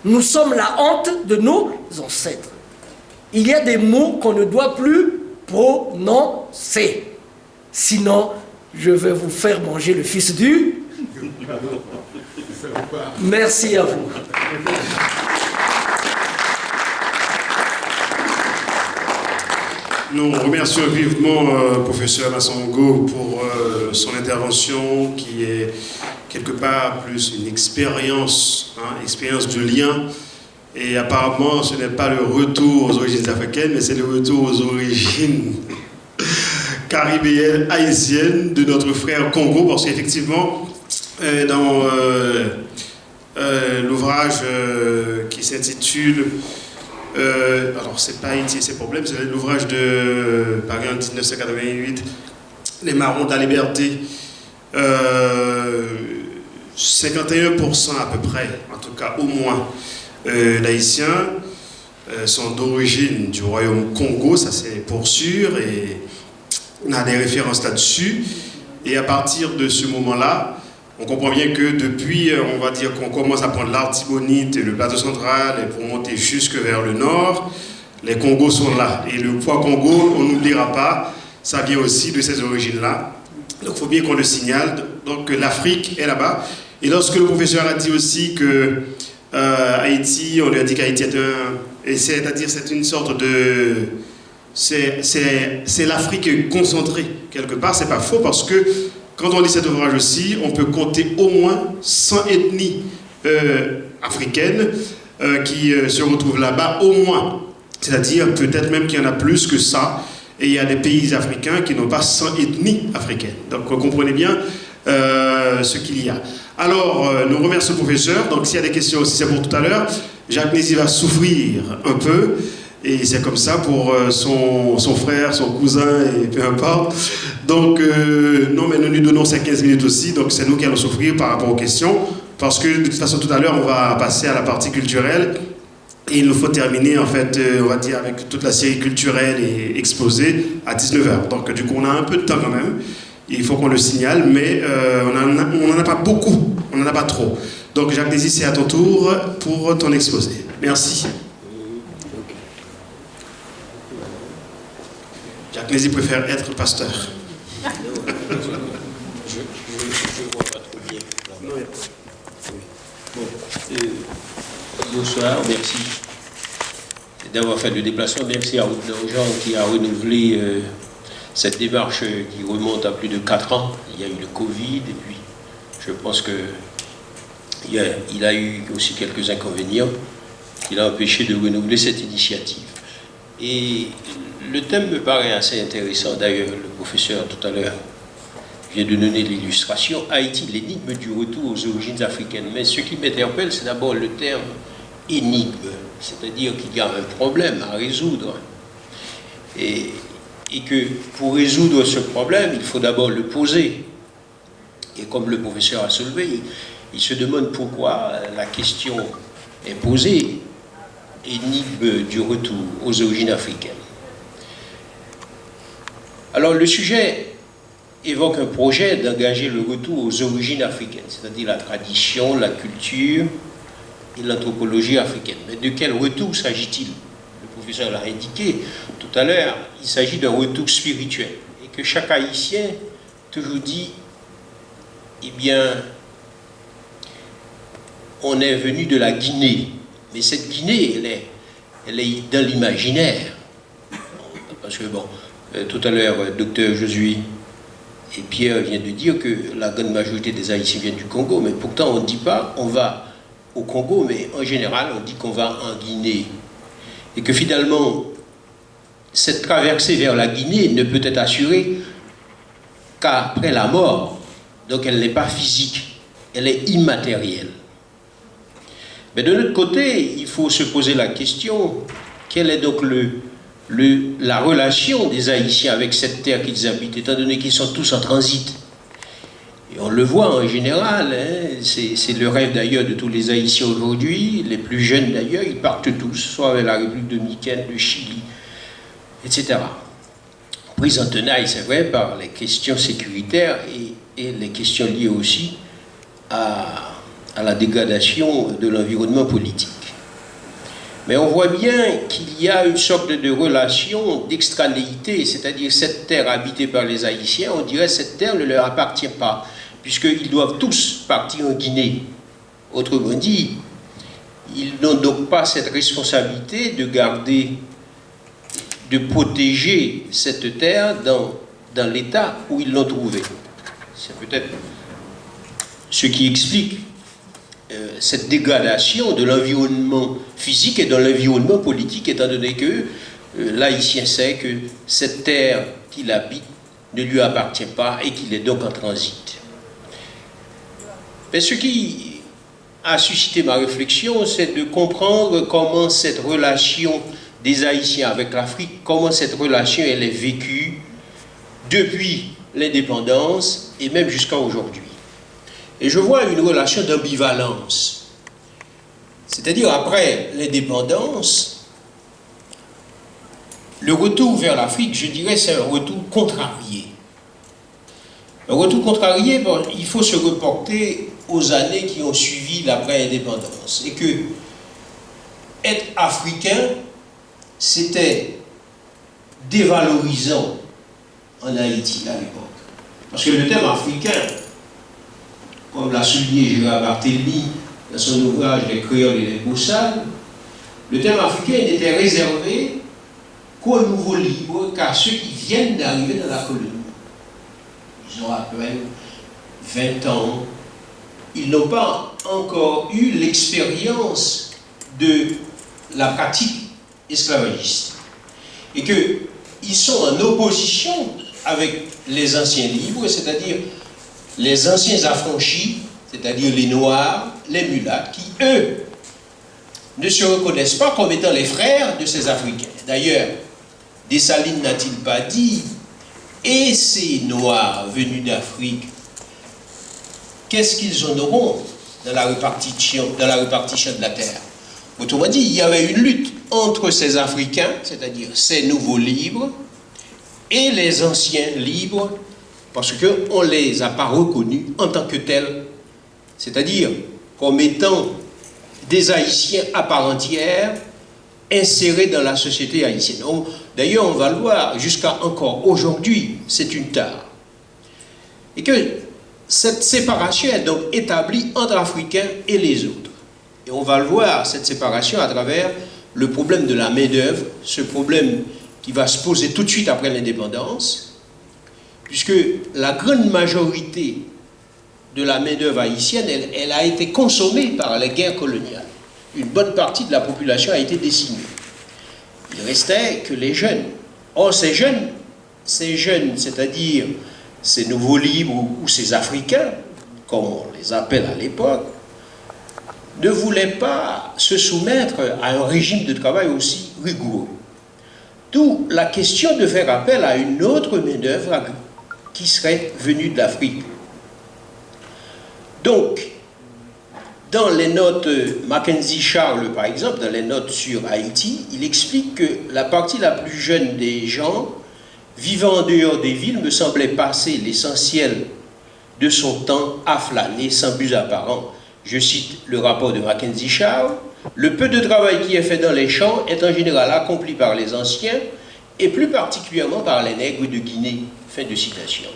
D: Nous sommes la honte de nos ancêtres. Il y a des mots qu'on ne doit plus prononcer. Sinon, je vais vous faire manger le fils du... Merci à vous.
B: Nous remercions vivement professeur Massongo pour son intervention qui est quelque part plus une expérience, expérience de lien. Et apparemment, ce n'est pas le retour aux origines africaines, mais c'est le retour aux origines caribéennes, haïtiennes de notre frère Congo, parce qu'effectivement, dans l'ouvrage qui s'intitule alors c'est pas Haïti, c'est problème, c'est l'ouvrage de Paris en 1988, Les Marrons de la Liberté. 51% à peu près, en tout cas au moins, d'Haïtiens sont d'origine du royaume Congo, ça c'est pour sûr, et on a des références là-dessus. Et à partir de ce moment-là, on comprend bien que depuis, on va dire qu'on commence à prendre l'Artibonite et le plateau central, et pour monter jusque vers le nord, les Congos sont là. Et le poids Congo, on n'oubliera pas, ça vient aussi de ces origines-là. Donc il faut bien qu'on le signale. Donc l'Afrique est là-bas. Et lorsque le professeur a dit aussi que Haïti, on lui a dit qu'Haïti est c'est-à-dire c'est une sorte de... C'est l'Afrique concentrée, quelque part. C'est pas faux parce que quand on lit cet ouvrage aussi, on peut compter au moins 100 ethnies africaines qui se retrouvent là-bas, au moins. C'est-à-dire peut-être même qu'il y en a plus que ça. Et il y a des pays africains qui n'ont pas 100 ethnies africaines. Donc vous comprenez bien ce qu'il y a. Alors, nous remercions le professeur. Donc s'il y a des questions aussi, c'est pour tout à l'heure. Jacques Nézy va souffrir un peu. Et c'est comme ça pour son frère, son cousin, et peu importe. Donc, non, mais nous lui donnons ces 15 minutes aussi. Donc, c'est nous qui allons souffrir par rapport aux questions. Parce que, de toute façon, tout à l'heure, on va passer à la partie culturelle. Et il nous faut terminer, en fait, on va dire, avec toute la série culturelle et exposée à 19h. Donc, du coup, on a un peu de temps quand même. Il faut qu'on le signale, mais on n'en a pas beaucoup. On n'en a pas trop. Donc, Jacques Nézy, c'est à ton tour pour ton exposé. Merci. Jacques Nézy préfère être pasteur.
G: Je vois pas trop bien. Bon, bonsoir, merci d'avoir fait le déplacement. Merci à Jean qui a renouvelé cette démarche qui remonte à plus de 4 ans. Il y a eu le Covid et puis je pense qu'il a eu aussi quelques inconvénients qui l'ont empêché de renouveler cette initiative. Et le thème me paraît assez intéressant. D'ailleurs, le professeur tout à l'heure vient de donner l'illustration. Haïti, l'énigme du retour aux origines africaines. Mais ce qui m'interpelle, c'est d'abord le terme énigme, c'est-à-dire qu'il y a un problème à résoudre. Et que pour résoudre ce problème, il faut d'abord le poser. Et comme le professeur a soulevé, il se demande pourquoi la question est posée, énigme du retour aux origines africaines. Alors le sujet évoque un projet d'engager le retour aux origines africaines, c'est-à-dire la tradition, la culture et l'anthropologie africaine. Mais de quel retour s'agit-il? Le professeur l'a indiqué tout à l'heure, il s'agit d'un retour spirituel. Et que chaque Haïtien toujours dit, eh bien, on est venu de la Guinée. Mais cette Guinée, elle est dans l'imaginaire. Parce que, bon, tout à l'heure, docteur Josué et Pierre viennent de dire que la grande majorité des Haïtiens viennent du Congo, mais pourtant on ne dit pas on va au Congo, mais en général on dit qu'on va en Guinée. Et que finalement, cette traversée vers la Guinée ne peut être assurée qu'après la mort. Donc elle n'est pas physique, elle est immatérielle. Mais de l'autre côté, il faut se poser la question, quelle est donc la relation des Haïtiens avec cette terre qu'ils habitent, étant donné qu'ils sont tous en transit. Et on le voit en général, hein, c'est le rêve d'ailleurs de tous les Haïtiens aujourd'hui, les plus jeunes d'ailleurs, ils partent tous, soit avec la République dominicaine, le Chili, etc. Prise en tenaille, c'est vrai, par les questions sécuritaires et les questions liées aussi à la dégradation de l'environnement politique. Mais on voit bien qu'il y a une sorte de relation d'extranéité, c'est-à-dire cette terre habitée par les Haïtiens, on dirait que cette terre ne leur appartient pas, puisqu'ils doivent tous partir en Guinée. Autrement dit, ils n'ont donc pas cette responsabilité de garder, de protéger cette terre dans l'état où ils l'ont trouvée. C'est peut-être ce qui explique cette dégradation de l'environnement physique et de l'environnement politique, étant donné que l'Haïtien sait que cette terre qu'il habite ne lui appartient pas et qu'il est donc en transit. Mais ce qui a suscité ma réflexion, c'est de comprendre comment cette relation des Haïtiens avec l'Afrique, comment cette relation elle est vécue depuis l'indépendance et même jusqu'à aujourd'hui. Et je vois une relation d'ambivalence. C'est-à-dire, après l'indépendance, le retour vers l'Afrique, je dirais, c'est un retour contrarié. Un retour contrarié, bon, il faut se reporter aux années qui ont suivi l'après-indépendance. Et que être africain, c'était dévalorisant en Haïti à l'époque. Parce que le thème africain, comme l'a souligné Gérard Barthélemy dans son ouvrage Les Créoles et les Boussales, le thème africain n'était réservé qu'aux nouveaux libres, qu'à ceux qui viennent d'arriver dans la colonie. Ils ont à peine 20 ans. Ils n'ont pas encore eu l'expérience de la pratique esclavagiste. Et qu'ils sont en opposition avec les anciens libres, c'est-à-dire les anciens affranchis, c'est-à-dire les Noirs, les Mulattes, qui, eux, ne se reconnaissent pas comme étant les frères de ces Africains. D'ailleurs, Dessalines n'a-t-il pas dit, et ces Noirs venus d'Afrique, qu'est-ce qu'ils en auront dans la répartition de la terre? Autrement dit, il y avait une lutte entre ces Africains, c'est-à-dire ces nouveaux libres, et les anciens libres, parce qu'on ne les a pas reconnus en tant que tels, c'est-à-dire comme étant des Haïtiens à part entière, insérés dans la société haïtienne. D'ailleurs, on va le voir, jusqu'à encore aujourd'hui, c'est une tare. Et que cette séparation est donc établie entre Africains et les autres. Et on va le voir, cette séparation, à travers le problème de la main-d'œuvre, ce problème qui va se poser tout de suite après l'indépendance, puisque la grande majorité de la main-d'œuvre haïtienne, elle a été consommée par les guerres coloniales. Une bonne partie de la population a été décimée. Il restait que les jeunes. Or, ces jeunes, c'est-à-dire ces nouveaux libres ou ces Africains, comme on les appelle à l'époque, ne voulaient pas se soumettre à un régime de travail aussi rigoureux. D'où la question de faire appel à une autre main-d'œuvre qui serait venue de l'Afrique. Donc, dans les notes Mackenzie Charles, par exemple, dans les notes sur Haïti, il explique que la partie la plus jeune des gens vivant en dehors des villes me semblait passer l'essentiel de son temps à flâner sans but apparent. Je cite le rapport de Mackenzie Charles. Le peu de travail qui est fait dans les champs est en général accompli par les anciens et plus particulièrement par les nègres de Guinée. Fin de citation.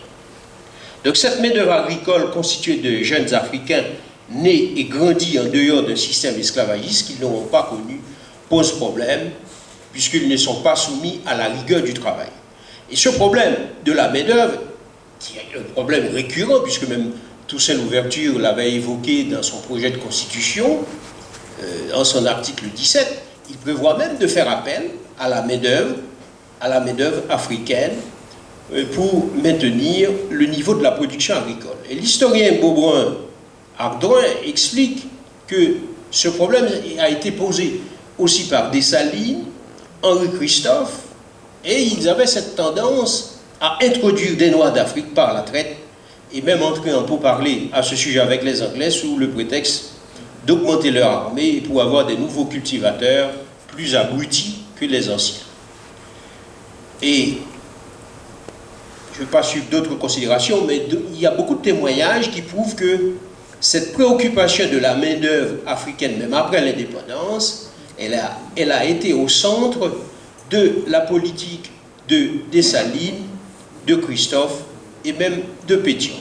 G: Donc cette main-d'œuvre agricole constituée de jeunes Africains nés et grandis en dehors d'un système esclavagiste qu'ils n'auront pas connu pose problème puisqu'ils ne sont pas soumis à la rigueur du travail. Et ce problème de la main-d'œuvre, qui est un problème récurrent puisque même Toussaint Louverture l'avait évoqué dans son projet de constitution, dans son article 17, il prévoit même de faire appel à la main-d'œuvre africaine pour maintenir le niveau de la production agricole. Et l'historien Beaubrun Ardouin explique que ce problème a été posé aussi par Dessalines, Henri Christophe, et ils avaient cette tendance à introduire des Noirs d'Afrique par la traite et même entrer en pourparlers à ce sujet avec les Anglais sous le prétexte d'augmenter leur armée pour avoir des nouveaux cultivateurs plus abrutis que les anciens. Et je ne vais pas suivre d'autres considérations, mais il y a beaucoup de témoignages qui prouvent que cette préoccupation de la main-d'œuvre africaine, même après l'indépendance, elle a été au centre de la politique de Dessalines, de Christophe et même de Pétion.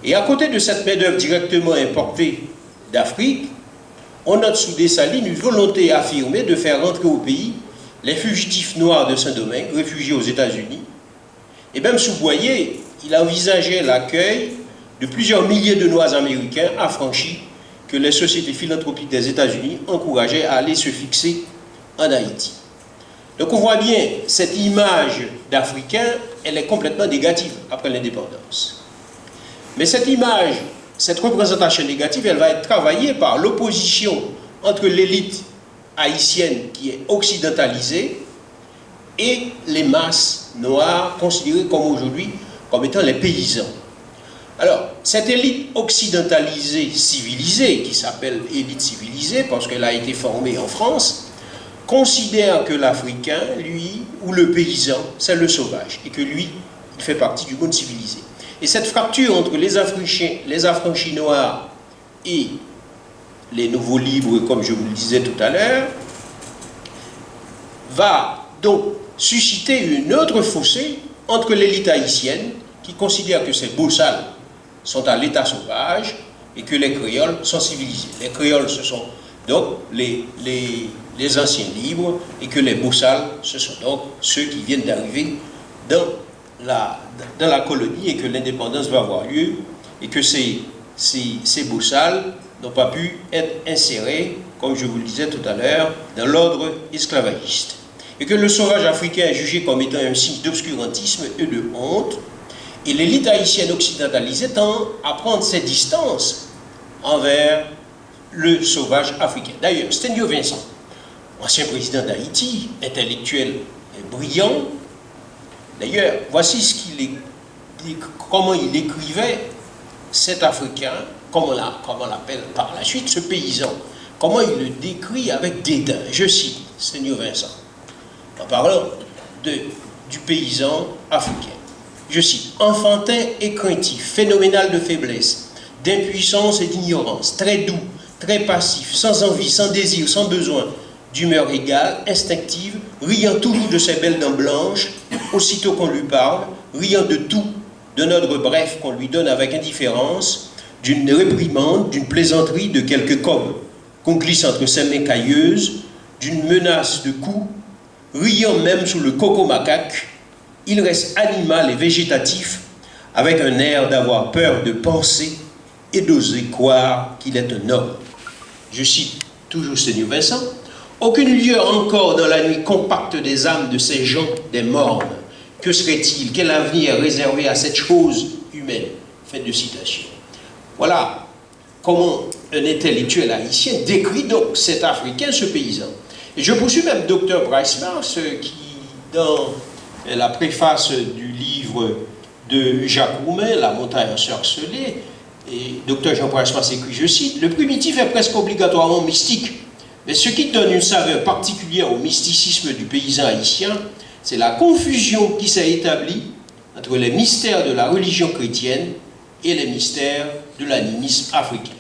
G: Et à côté de cette main-d'œuvre directement importée d'Afrique, on note sous Dessalines une volonté affirmée de faire rentrer au pays les fugitifs noirs de Saint-Domingue, réfugiés aux États-Unis. Et même sous Boyer, il envisageait l'accueil de plusieurs milliers de Noirs américains affranchis que les sociétés philanthropiques des États-Unis encourageaient à aller se fixer en Haïti. Donc on voit bien, cette image d'Africain, elle est complètement négative après l'indépendance. Mais cette image, cette représentation négative, elle va être travaillée par l'opposition entre l'élite haïtienne qui est occidentalisée et les masses noires considérées comme aujourd'hui comme étant les paysans. Alors, cette élite occidentalisée, civilisée, qui s'appelle élite civilisée parce qu'elle a été formée en France, considère que l'Africain, lui, ou le paysan, c'est le sauvage, et que lui, il fait partie du monde civilisé. Et cette fracture entre les affranchis noirs et les nouveaux libres, comme je vous le disais tout à l'heure, va donc susciter une autre fossée entre l'élite haïtienne, qui considère que ces Bosals sont à l'état sauvage, et que les créoles sont civilisés. Les créoles, ce sont donc les anciens libres, et que les Bosals, ce sont donc ceux qui viennent d'arriver dans la colonie, et que l'indépendance va avoir lieu, et que ces Bosals n'ont pas pu être insérés, comme je vous le disais tout à l'heure, dans l'ordre esclavagiste. Et que le sauvage africain est jugé comme étant un signe d'obscurantisme et de honte, et l'élite haïtienne occidentalisée tend à prendre ses distances envers le sauvage africain. D'ailleurs, Sténio Vincent, ancien président d'Haïti, intellectuel et brillant, d'ailleurs, voici comment il écrivait cet Africain, comme on l'appelle par la suite, ce paysan, comment il le décrit avec dédain. Je cite Sténio Vincent, en parlant du paysan africain. Je cite, enfantin et craintif, phénoménal de faiblesse, d'impuissance et d'ignorance, très doux, très passif, sans envie, sans désir, sans besoin, d'humeur égale, instinctive, riant toujours de ses belles dents blanches, aussitôt qu'on lui parle, riant de tout, d'un ordre bref qu'on lui donne avec indifférence, d'une réprimande, d'une plaisanterie, de quelque com qu'on glisse entre ses mains cailleuses, d'une menace de coup, riant même sous le coco macaque, il reste animal et végétatif, avec un air d'avoir peur de penser et d'oser croire qu'il est un homme. Je cite toujours Seigneur Vincent, « Aucune lueur encore dans la nuit compacte des âmes de ces gens des mornes. Que serait-il? Quel avenir réservé à cette chose humaine ?» Fin de citation. Voilà comment un intellectuel haïtien décrit donc cet Africain, ce paysan. Et je poursuis même Dr. Bryce Mars, qui, dans la préface du livre de Jacques Roumain, La montagne ensorcelée, et Dr. Jean Bryce Mars écrit, je cite, « Le primitif est presque obligatoirement mystique, mais ce qui donne une saveur particulière au mysticisme du paysan haïtien, c'est la confusion qui s'est établie entre les mystères de la religion chrétienne et les mystères de l'animisme africain. »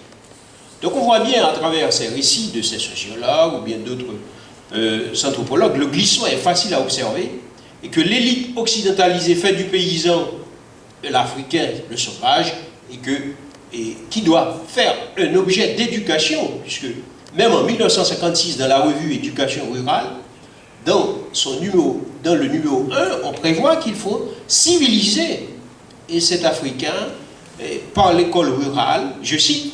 G: Donc on voit bien à travers ces récits de ces sociologues ou bien d'autres anthropologues, le glissement est facile à observer et que l'élite occidentalisée fait du paysan l'Africain, le sauvage, et qui doit faire un objet d'éducation, puisque même en 1956, dans la revue Éducation rurale, dans le numéro 1, on prévoit qu'il faut civiliser et cet Africain par l'école rurale, je cite,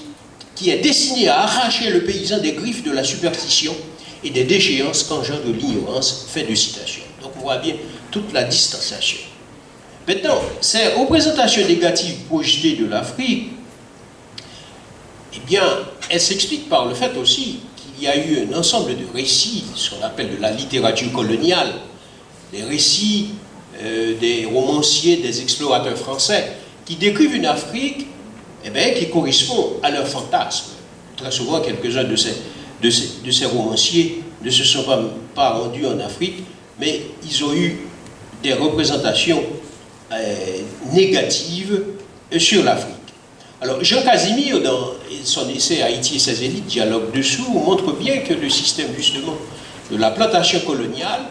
G: qui est destiné à arracher le paysan des griffes de la superstition et des déchéances qu'engendre l'ignorance. Fin de citation. Donc on voit bien toute la distanciation. Maintenant, ces représentations négatives projetées de l'Afrique, eh bien, elles s'expliquent par le fait aussi qu'il y a eu un ensemble de récits, ce qu'on appelle de la littérature coloniale, des récits des romanciers, des explorateurs français, qui décrivent une Afrique qui correspond à leur fantasme. Très souvent, quelques-uns de ces romanciers ne se sont pas rendus en Afrique, mais ils ont eu des représentations négatives sur l'Afrique. Alors, Jean Casimir, dans son essai « Haïti et ses élites, dialogue dessous », montre bien que le système, justement, de la plantation coloniale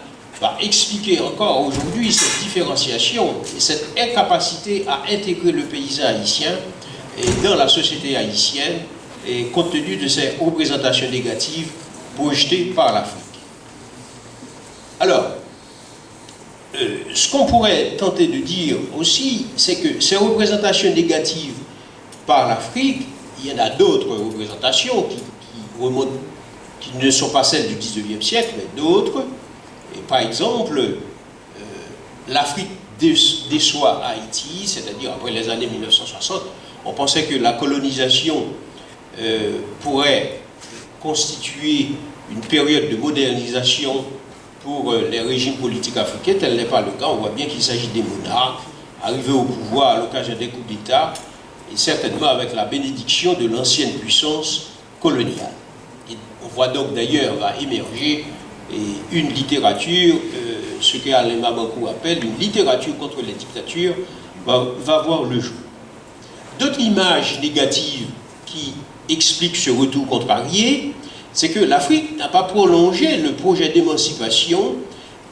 G: va expliquer encore aujourd'hui cette différenciation et cette incapacité à intégrer le paysan haïtien dans la société haïtienne, et compte tenu de ces représentations négatives projetées par l'Afrique. Alors, ce qu'on pourrait tenter de dire aussi, c'est que ces représentations négatives par l'Afrique, il y en a d'autres représentations qui ne sont pas celles du 19e siècle, mais d'autres. Et par exemple, l'Afrique déçoit Haïti, c'est-à-dire après les années 1960, on pensait que la colonisation pourrait constituer une période de modernisation pour les régimes politiques africains. Tel n'est pas le cas. On voit bien qu'il s'agit des monarques arrivés au pouvoir à l'occasion des coups d'État et certainement avec la bénédiction de l'ancienne puissance coloniale. Et on voit donc d'ailleurs va émerger une littérature, ce qu'Alain Mabankou appelle une littérature contre les dictatures, va voir le jour. D'autres images négatives qui expliquent ce retour contrarié, c'est que l'Afrique n'a pas prolongé le projet d'émancipation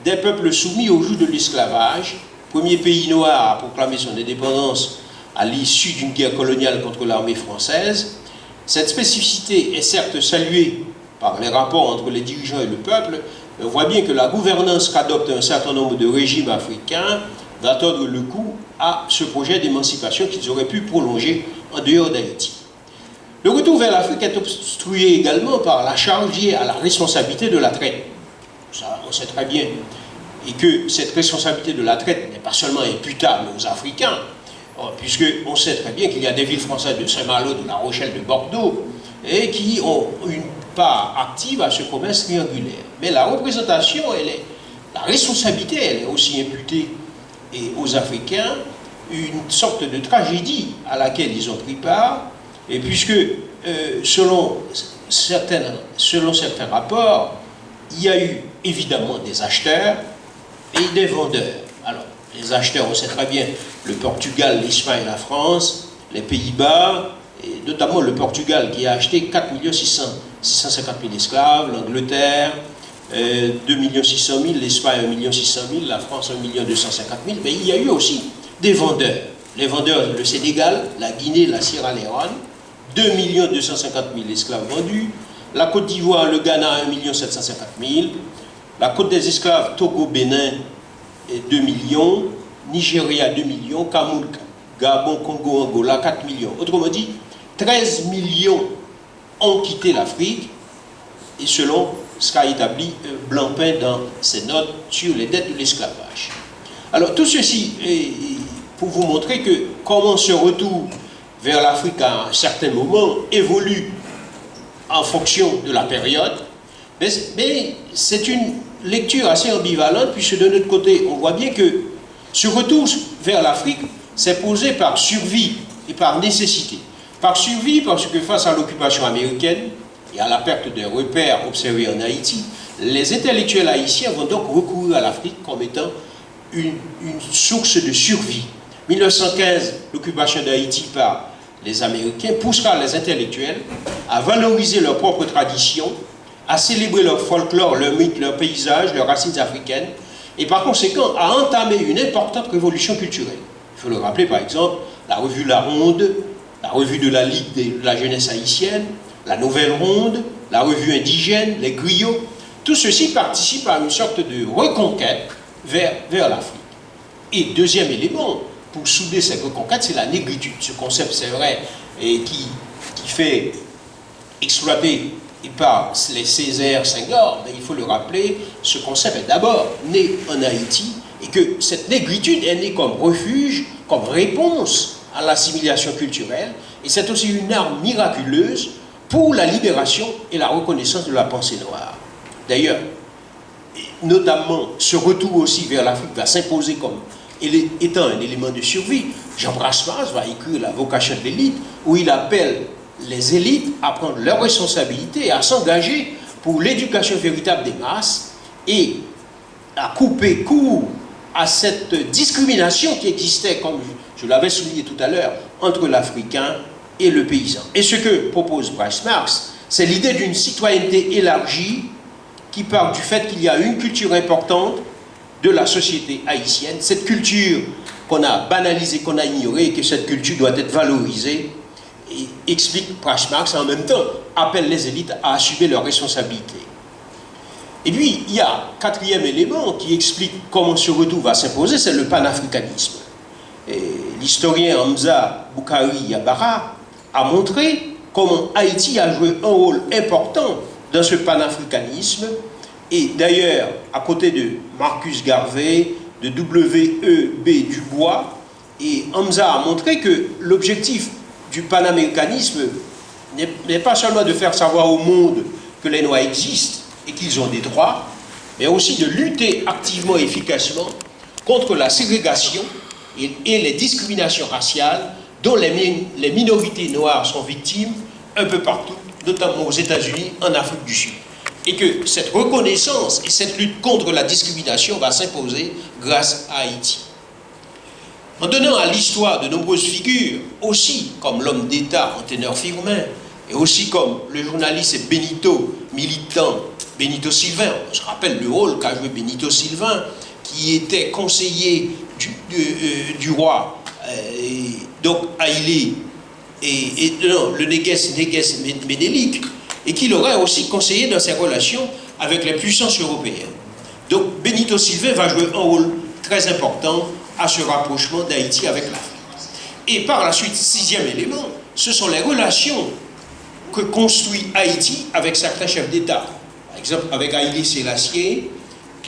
G: des peuples soumis au joug de l'esclavage, premier pays noir à proclamer son indépendance à l'issue d'une guerre coloniale contre l'armée française. Cette spécificité est certes saluée par les rapports entre les dirigeants et le peuple, mais on voit bien que la gouvernance qu'adopte un certain nombre de régimes africains va tordre le cou à ce projet d'émancipation qu'ils auraient pu prolonger en dehors d'Haïti. Le retour vers l'Afrique est obstrué également par la charge liée à la responsabilité de la traite. Ça, on sait très bien. Et que cette responsabilité de la traite n'est pas seulement imputable aux Africains, puisqu'on sait très bien qu'il y a des villes françaises de Saint-Malo, de La Rochelle, de Bordeaux, et qui ont une part active à ce commerce triangulaire. Mais la représentation, la responsabilité, elle est aussi imputée aux Africains, une sorte de tragédie à laquelle ils ont pris part, et puisque selon certains rapports, il y a eu évidemment des acheteurs et des vendeurs. Alors, les acheteurs, on sait très bien, le Portugal, l'Espagne, la France, les Pays-Bas, et notamment le Portugal qui a acheté 4 650 000 esclaves, l'Angleterre 2 600 000, l'Espagne 1 600 000, la France 1 250 000, mais il y a eu aussi des vendeurs. Les vendeurs, le Sénégal, la Guinée, la Sierra Leone, 2 250 000 esclaves vendus, la Côte d'Ivoire, le Ghana, 1 750 000, la Côte des Esclaves, Togo, Bénin, 2 millions, Nigeria, 2 millions, Cameroun, Gabon, Congo, Angola, 4 millions. Autrement dit, 13 millions ont quitté l'Afrique, et selon ce qu'a établi Blancpain dans ses notes sur les dettes de l'esclavage. Alors tout ceci est pour vous montrer que comment ce retour vers l'Afrique à un certain moment évolue en fonction de la période, mais c'est une lecture assez ambivalente, puisque de notre côté, on voit bien que ce retour vers l'Afrique s'est posé par survie et par nécessité. Par survie, parce que face à l'occupation américaine et à la perte des repères observés en Haïti, les intellectuels haïtiens vont donc recourir à l'Afrique comme étant une source de survie. 1915, l'occupation d'Haïti par les Américains poussera les intellectuels à valoriser leurs propres traditions, à célébrer leur folklore, leur mythe, leur paysage, leurs racines africaines, et par conséquent à entamer une importante révolution culturelle. Il faut le rappeler par exemple, la revue La Ronde, la revue de la Ligue de la jeunesse haïtienne, la Nouvelle Ronde, la revue indigène, les griots, tout ceci participe à une sorte de reconquête vers l'Afrique. Et deuxième élément, pour souder cette reconquête, c'est la négritude. Ce concept, c'est vrai, et qui fait exploiter par les Césaire, Senghor, mais il faut le rappeler, ce concept est d'abord né en Haïti, et que cette négritude est née comme refuge, comme réponse à l'assimilation culturelle, et c'est aussi une arme miraculeuse pour la libération et la reconnaissance de la pensée noire. D'ailleurs, notamment, ce retour aussi vers l'Afrique va s'imposer comme étant un élément de survie. Jean Brasmas va écrire La vocation de l'élite, où il appelle les élites à prendre leurs responsabilités et à s'engager pour l'éducation véritable des masses et à couper court à cette discrimination qui existait, comme je l'avais souligné tout à l'heure, entre l'Africain et le paysan. Et ce que propose Bryce Marx, c'est l'idée d'une citoyenneté élargie qui part du fait qu'il y a une culture importante de la société haïtienne, cette culture qu'on a banalisée, qu'on a ignorée, et que cette culture doit être valorisée, et explique Bryce Marx, en même temps appelle les élites à assumer leurs responsabilités. Et puis, il y a un quatrième élément qui explique comment ce retour va s'imposer, c'est le panafricanisme. L'historien Hamza Boukari Yabara a montré comment Haïti a joué un rôle important dans ce panafricanisme. Et d'ailleurs, à côté de Marcus Garvey, de W.E.B. Du Bois, et Hamza a montré que l'objectif du panaméricanisme n'est pas seulement de faire savoir au monde que les Noirs existent et qu'ils ont des droits, mais aussi de lutter activement et efficacement contre la ségrégation et les discriminations raciales dont les minorités noires sont victimes un peu partout, notamment aux États-Unis, en Afrique du Sud. Et que cette reconnaissance et cette lutte contre la discrimination va s'imposer grâce à Haïti. En donnant à l'histoire de nombreuses figures, aussi comme l'homme d'État Anténor Firmin, et aussi comme le journaliste et militant Benito Sylvain. On se rappelle le rôle qu'a joué Benito Sylvain, qui était conseiller du roi, donc Haïlé, le Néguès Ménélique, et qui l'aurait aussi conseillé dans ses relations avec les puissances européennes. Donc Benito Sylvain va jouer un rôle très important à ce rapprochement d'Haïti avec l'Afrique. Et par la suite, sixième élément, ce sont les relations que construit Haïti avec certains chefs d'État. Par exemple, avec Haïlé Sélassié,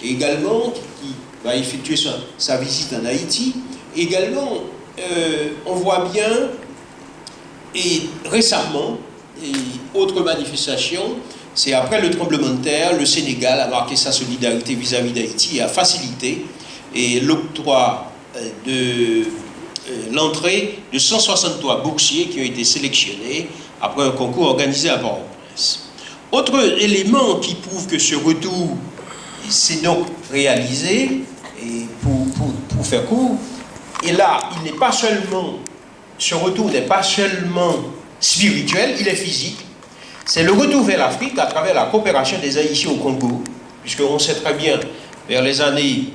G: également, qui va effectuer sa visite en Haïti. Également, on voit bien, et récemment, et autre manifestation, c'est après le tremblement de terre, le Sénégal a marqué sa solidarité vis-à-vis d'Haïti et a facilité l'octroi de l'entrée de 163 boursiers qui ont été sélectionnés après un concours organisé à Port-au-Prince. Autre élément qui prouve que ce retour s'est donc réalisé, et pour faire court, et là, il n'est pas seulement, ce retour n'est pas seulement spirituel, il est physique. C'est le retour vers l'Afrique à travers la coopération des Haïtiens au Congo, puisqu'on sait très bien, vers les années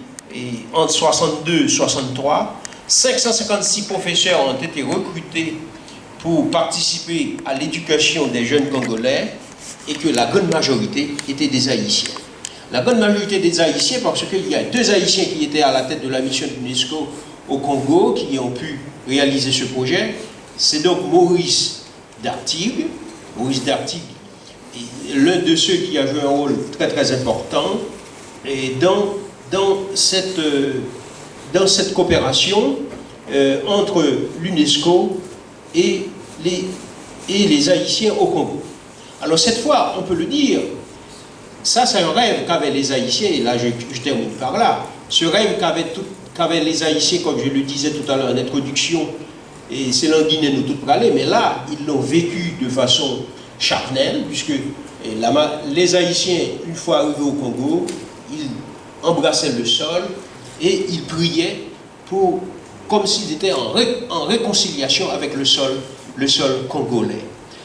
G: entre 62 et 63, 556 professeurs ont été recrutés pour participer à l'éducation des jeunes Congolais, et que la grande majorité étaient des Haïtiens. La grande majorité des Haïtiens, parce qu'il y a 2 Haïtiens qui étaient à la tête de la mission de l'UNESCO au Congo, qui ont pu réaliser ce projet. C'est donc Maurice Dartigue, l'un de ceux qui a joué un rôle très très important et dans cette coopération entre l'UNESCO et les Haïtiens au Congo. Alors cette fois, on peut le dire, ça c'est un rêve qu'avaient les Haïtiens, et là je termine par là, ce rêve qu'avaient les Haïtiens, comme je le disais tout à l'heure en introduction, et c'est l'Anguinais nous tout parler, mais là, ils l'ont vécu de façon charnelle, puisque les Haïtiens, une fois arrivés au Congo, ils embrassaient le sol et ils priaient comme s'ils étaient en réconciliation avec le sol congolais.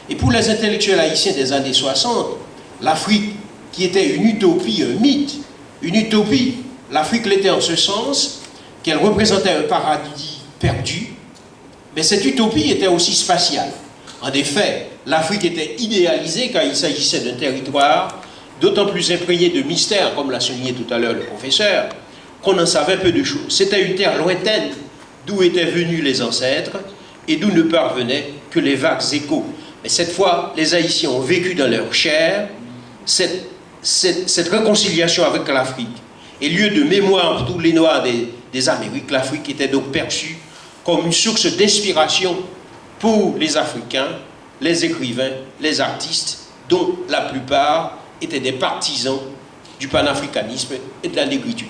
G: Et pour les intellectuels haïtiens des années 60, l'Afrique, qui était une utopie, un mythe, une utopie, l'Afrique l'était en ce sens qu'elle représentait un paradis perdu, mais cette utopie était aussi spatiale. En effet, l'Afrique était idéalisée quand il s'agissait d'un territoire d'autant plus imprégné de mystères, comme l'a souligné tout à l'heure le professeur, qu'on en savait peu de choses. C'était une terre lointaine d'où étaient venus les ancêtres et d'où ne parvenaient que les vagues échos. Mais cette fois, les Haïtiens ont vécu dans leur chair cette réconciliation avec l'Afrique. Et lieu de mémoire pour tous les Noirs des Amériques, l'Afrique était donc perçue comme une source d'inspiration pour les Africains, les écrivains, les artistes, dont la plupart étaient des partisans du panafricanisme et de la négritude.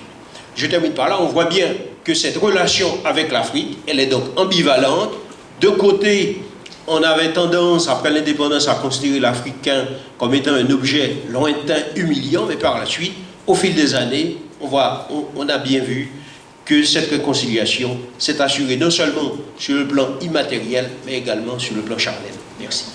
G: Je termine par là, on voit bien que cette relation avec l'Afrique, elle est donc ambivalente. D'un côté, on avait tendance, après l'indépendance, à considérer l'Africain comme étant un objet lointain, humiliant, mais par la suite, au fil des années, on a bien vu que cette réconciliation s'est assurée non seulement sur le plan immatériel, mais également sur le plan charnel. Merci.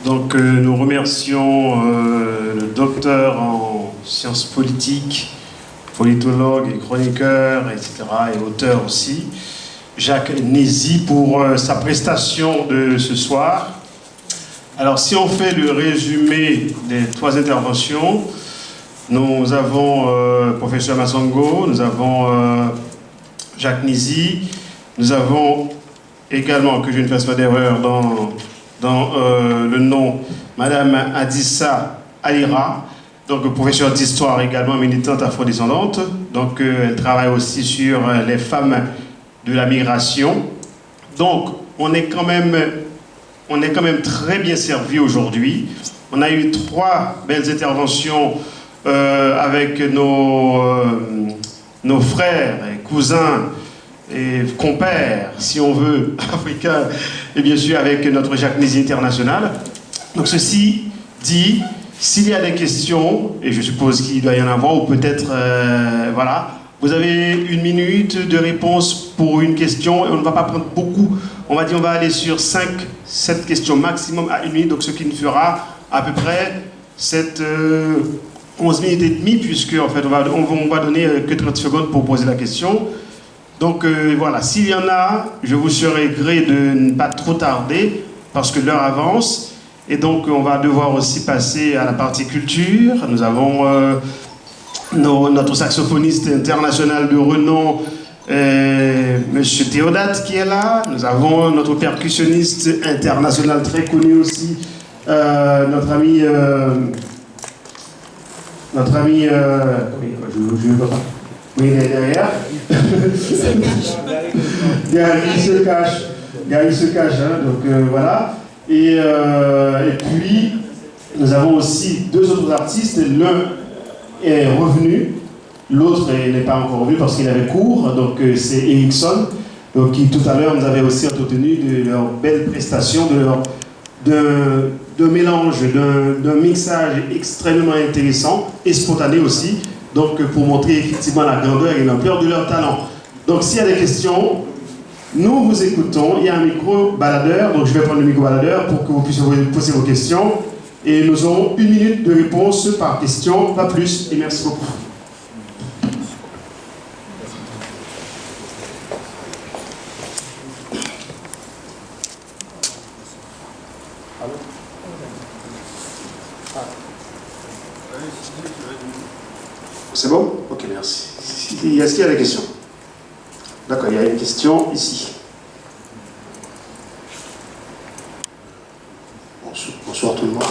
B: Donc nous remercions le docteur en sciences politiques, politologue et chroniqueur, etc., et auteur aussi, Jacques Nézy, pour sa prestation de ce soir. Alors si on fait le résumé des 3 interventions, nous avons professeur Massongo, nous avons Jacques Nézy, nous avons également, que je ne fasse pas d'erreur dans le nom, Madame Adissa Alira, donc professeure d'histoire également, militante afrodescendante. Donc elle travaille aussi sur les femmes de la migration. Donc on est quand même très bien servi aujourd'hui. On a eu 3 belles interventions avec nos frères et cousins et compères, si on veut, africains, et bien sûr avec notre Jacques Nézy International. Donc ceci dit, s'il y a des questions, et je suppose qu'il doit y en avoir, ou peut-être, voilà, vous avez 1 minute de réponse pour une question, et on ne va pas prendre beaucoup, on va aller sur 5-7 questions maximum à 1 minute, donc ce qui nous fera à peu près 11 minutes et demie, puisque en fait on va donner que 30 secondes pour poser la question. Donc voilà, s'il y en a, je vous serai gré de ne pas trop tarder, parce que l'heure avance, et donc on va devoir aussi passer à la partie culture. Nous avons notre saxophoniste international de renom, Monsieur Théodate, qui est là. Nous avons notre percussionniste international très connu aussi, notre ami, je ne vois pas. Oui, il est derrière. Gary se cache, hein, donc voilà. Et puis, nous avons aussi 2 autres artistes. L'un est revenu, l'autre n'est pas encore revenu parce qu'il avait cours. Donc c'est Erickson, donc, qui tout à l'heure nous avait aussi entretenu de leur belle prestation, d'un mélange, d'un mixage extrêmement intéressant et spontané aussi. Donc pour montrer effectivement la grandeur et l'ampleur de leur talent. Donc s'il y a des questions, nous vous écoutons. Il y a un micro baladeur, donc je vais prendre le micro baladeur pour que vous puissiez poser vos questions. Et nous aurons 1 minute de réponse par question, pas plus. Et merci beaucoup. C'est bon? Ok, merci. Est-ce qu'il y a des questions? D'accord, il y a une question ici.
F: Bonsoir tout le monde.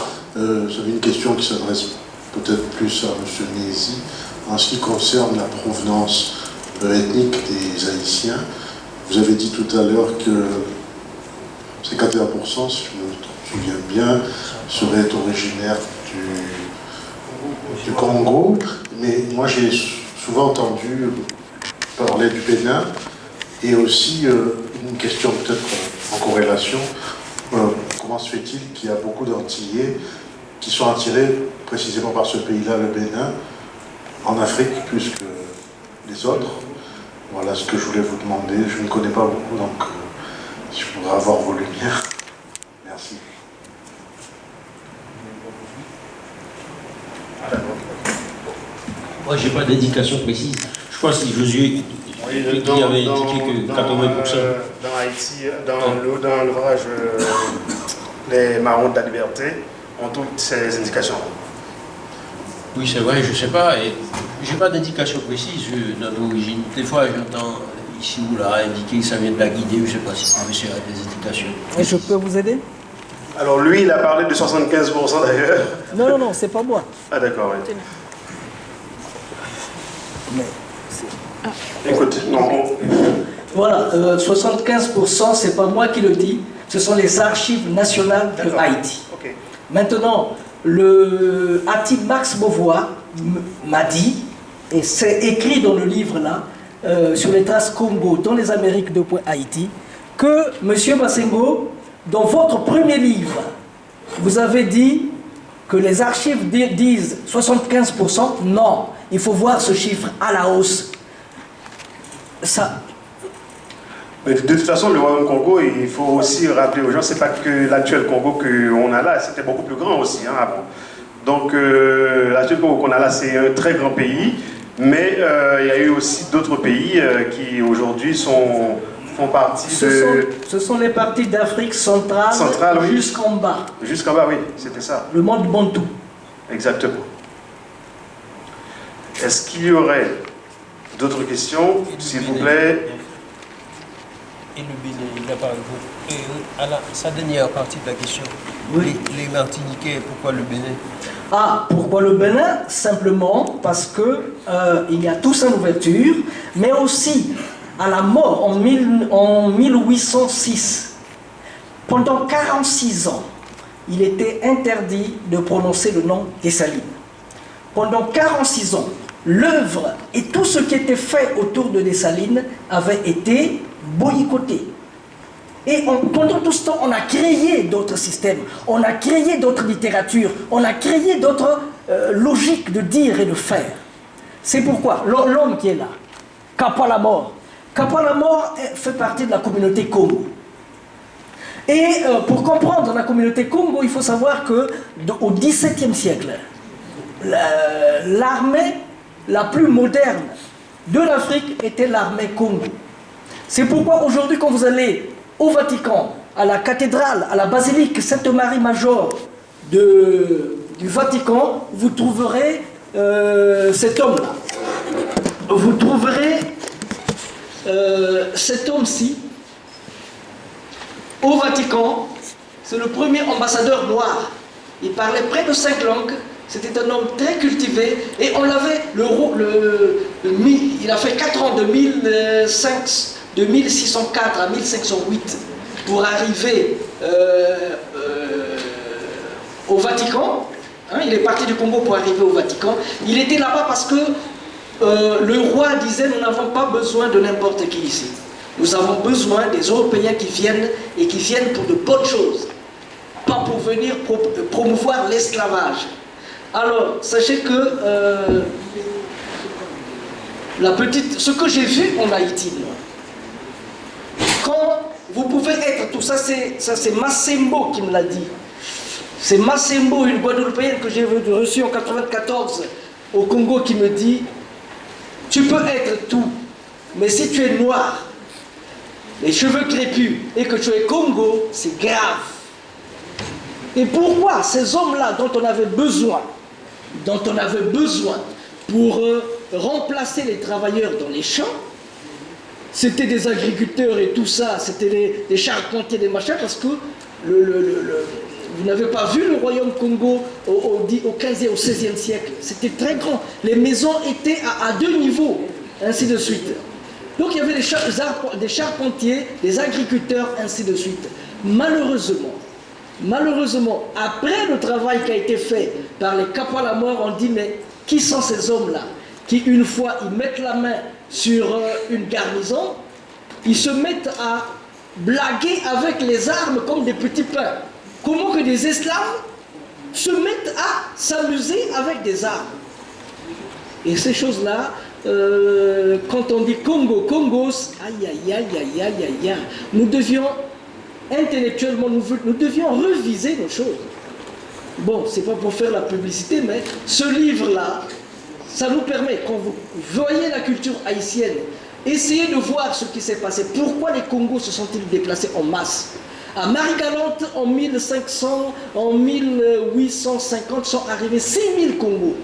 F: J'avais une question qui s'adresse peut-être plus à M. Nézi. En ce qui concerne la provenance ethnique des Haïtiens, vous avez dit tout à l'heure que 51%, si je me souviens bien, seraient originaires du Congo. Mais moi j'ai souvent entendu parler du Bénin et aussi une question peut-être en corrélation. Comment se fait-il qu'il y a beaucoup d'Antillais qui sont attirés précisément par ce pays-là, le Bénin, en Afrique plus que les autres? Voilà ce que je voulais vous demander. Je ne connais pas beaucoup, donc si je pourrais avoir vos lumières. Merci.
G: Moi, j'ai pas d'indication précise. Je crois que c'est Josué qui avait indiqué que 80%.
B: Dans Haïti, dans l'ouvrage Les Marrons de la Liberté, ont toutes ces indications.
G: Oui, c'est vrai, je ne sais pas. Je n'ai pas d'indication précise dans l'origine. Des fois, j'entends ici ou là indiquer que ça vient de la Guinée. Je ne sais pas si le monsieur a des indications.
H: Et je peux vous aider?
B: Alors lui, il a parlé de 75% d'ailleurs.
H: Non, c'est pas moi.
B: Ah d'accord, oui.
H: Mais
B: Écoute, non.
H: voilà, 75%, c'est pas moi qui le dis, ce sont les archives nationales de Haïti.
B: Ok.
H: Maintenant, le Attila Max Beauvois m'a dit, et c'est écrit dans le livre là, sur les traces Congo dans les Amériques de Haïti, que M. Massengo, dans votre premier livre, vous avez dit que les archives disent 75%. Non, il faut voir ce chiffre à la hausse. Ça.
B: Mais de toute façon, le Royaume Congo, il faut aussi rappeler aux gens, c'est pas que l'actuel Congo qu'on a là, c'était beaucoup plus grand aussi avant. Donc l'actuel Congo qu'on a là, c'est un très grand pays, mais il y a eu aussi d'autres pays qui aujourd'hui font partie
H: Ce sont les parties d'Afrique centrale,
B: oui.
H: Jusqu'en bas.
B: Jusqu'en bas, oui, c'était ça.
H: Le monde bantou.
B: Exactement. Est-ce qu'il y aurait d'autres questions, s'il vous plaît?
G: Et le Bénin, il n'a pas sa dernière partie de la question.
H: Oui.
G: Les Martiniquais, pourquoi le Bénin?
H: Ah, pourquoi le Bénin? Simplement parce que il y a tous en ouverture, mais aussi à la mort en 1806, pendant 46 ans, il était interdit de prononcer le nom Dessalines. Pendant 46 ans, l'œuvre et tout ce qui était fait autour de Dessalines avait été boycotté. Et pendant tout ce temps, on a créé d'autres systèmes, on a créé d'autres littératures, on a créé d'autres logiques de dire et de faire. C'est pourquoi l'homme qui est là, Kapwa la mort fait partie de la communauté Congo. Et pour comprendre la communauté Congo, il faut savoir qu'au XVIIe siècle, l'armée la plus moderne de l'Afrique était l'armée Congo. C'est pourquoi aujourd'hui, quand vous allez au Vatican, à la cathédrale, à la basilique Sainte-Marie-Major du Vatican, vous trouverez cet homme-là. Vous trouverez cet homme-ci au Vatican. C'est le premier ambassadeur noir. Il parlait près de 5 langues. C'était un homme très cultivé et on l'avait, il a fait 4 ans de 1604 à 1508 pour arriver au Vatican. Hein, il est parti du Congo pour arriver au Vatican. Il était là-bas parce que le roi disait: nous n'avons pas besoin de n'importe qui ici. Nous avons besoin des Européens qui viennent et qui viennent pour de bonnes choses, pas pour venir promouvoir l'esclavage. Alors, sachez que ce que j'ai vu en Haïti, quand vous pouvez être, tout ça c'est Massembo qui me l'a dit. C'est Massembo, une Guadeloupéenne que j'ai reçue en 1994 au Congo, qui me dit: tu peux être tout, mais si tu es noir, les cheveux crépus et que tu es Congo, c'est grave. Et pourquoi ces hommes-là dont on avait besoin dont on avait besoin pour remplacer les travailleurs dans les champs, c'était des agriculteurs et tout ça, c'était des charpentiers, des machins, parce que vous n'avez pas vu le royaume Congo au 15e et au 16e siècle. C'était très grand. Les maisons étaient à 2 niveaux, ainsi de suite. Donc il y avait des charpentiers, des agriculteurs, ainsi de suite. Malheureusement, après le travail qui a été fait par les Kapalamor, on dit, mais qui sont ces hommes-là qui, une fois, ils mettent la main sur une garnison, ils se mettent à blaguer avec les armes comme des petits pains. Comment que des esclaves se mettent à s'amuser avec des armes? Et ces choses-là, quand on dit Congo, Congos, aïe aïe aïe aïe aïe aïe aïe, nous devions intellectuellement, nous devions reviser nos choses. Bon, c'est pas pour faire la publicité, mais ce livre-là, ça nous permet, quand vous voyez la culture haïtienne, essayez de voir ce qui s'est passé. Pourquoi les Congos se sont-ils déplacés en masse? À Marie-Galante, en 1500, en 1850, sont arrivés 6000 Congos.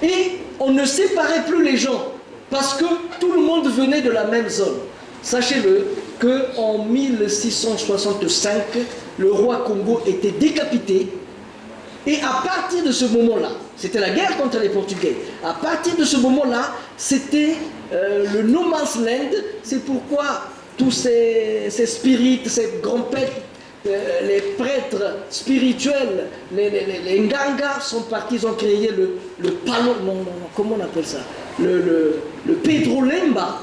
H: Et on ne séparait plus les gens, parce que tout le monde venait de la même zone. Sachez-le qu'en 1665, le roi Congo était décapité. Et à partir de ce moment-là, c'était la guerre contre les Portugais. À partir de ce moment-là, c'était le no man's land. C'est pourquoi tous ces spirites, ces grands prêtres, les prêtres spirituels, les Nganga sont partis, ils ont créé le palo, comment on appelle ça, le Pedro Lemba.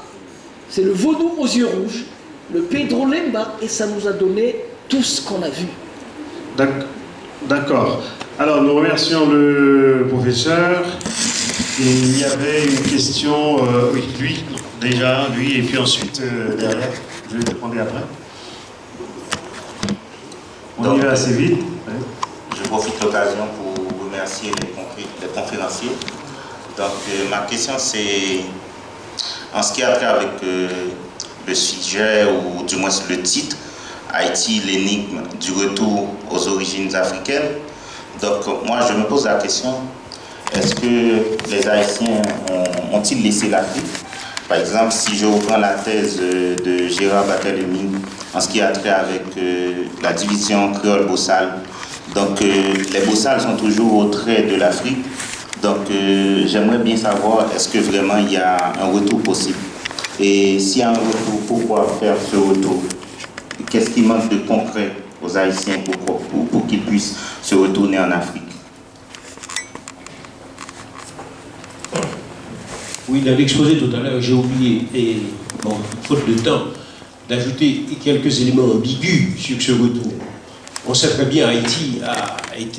H: C'est le vaudou aux yeux rouges, le Pedro Lemba, et ça nous a donné tout ce qu'on a vu.
B: D'accord. Alors, nous remercions le professeur. Il y avait une question, oui, lui, déjà, lui, et puis ensuite, derrière, je vais répondre après. On y va assez vite.
I: Je profite de l'occasion pour remercier les conférenciers. Donc, ma question, c'est, en ce qui a trait avec le sujet, ou du moins le titre, Haïti, l'énigme du retour aux origines africaines. Donc, moi, je me pose la question, est-ce que les Haïtiens ont-ils laissé l'Afrique? Par exemple, si je reprends la thèse de Gérard Barthélemy en ce qui a trait avec la division créole-bossale, donc les bossales sont toujours au trait de l'Afrique. Donc, j'aimerais bien savoir, est-ce que vraiment il y a un retour possible? Et s'il y a un retour, pourquoi faire ce retour? Qu'est-ce qui manque de concret aux Haïtiens pour qu'ils puissent se retourner en Afrique?
G: Oui, dans l'exposé tout à l'heure, j'ai oublié, et bon, faute de temps, d'ajouter quelques éléments ambigus sur ce retour. On sait très bien, Haïti a été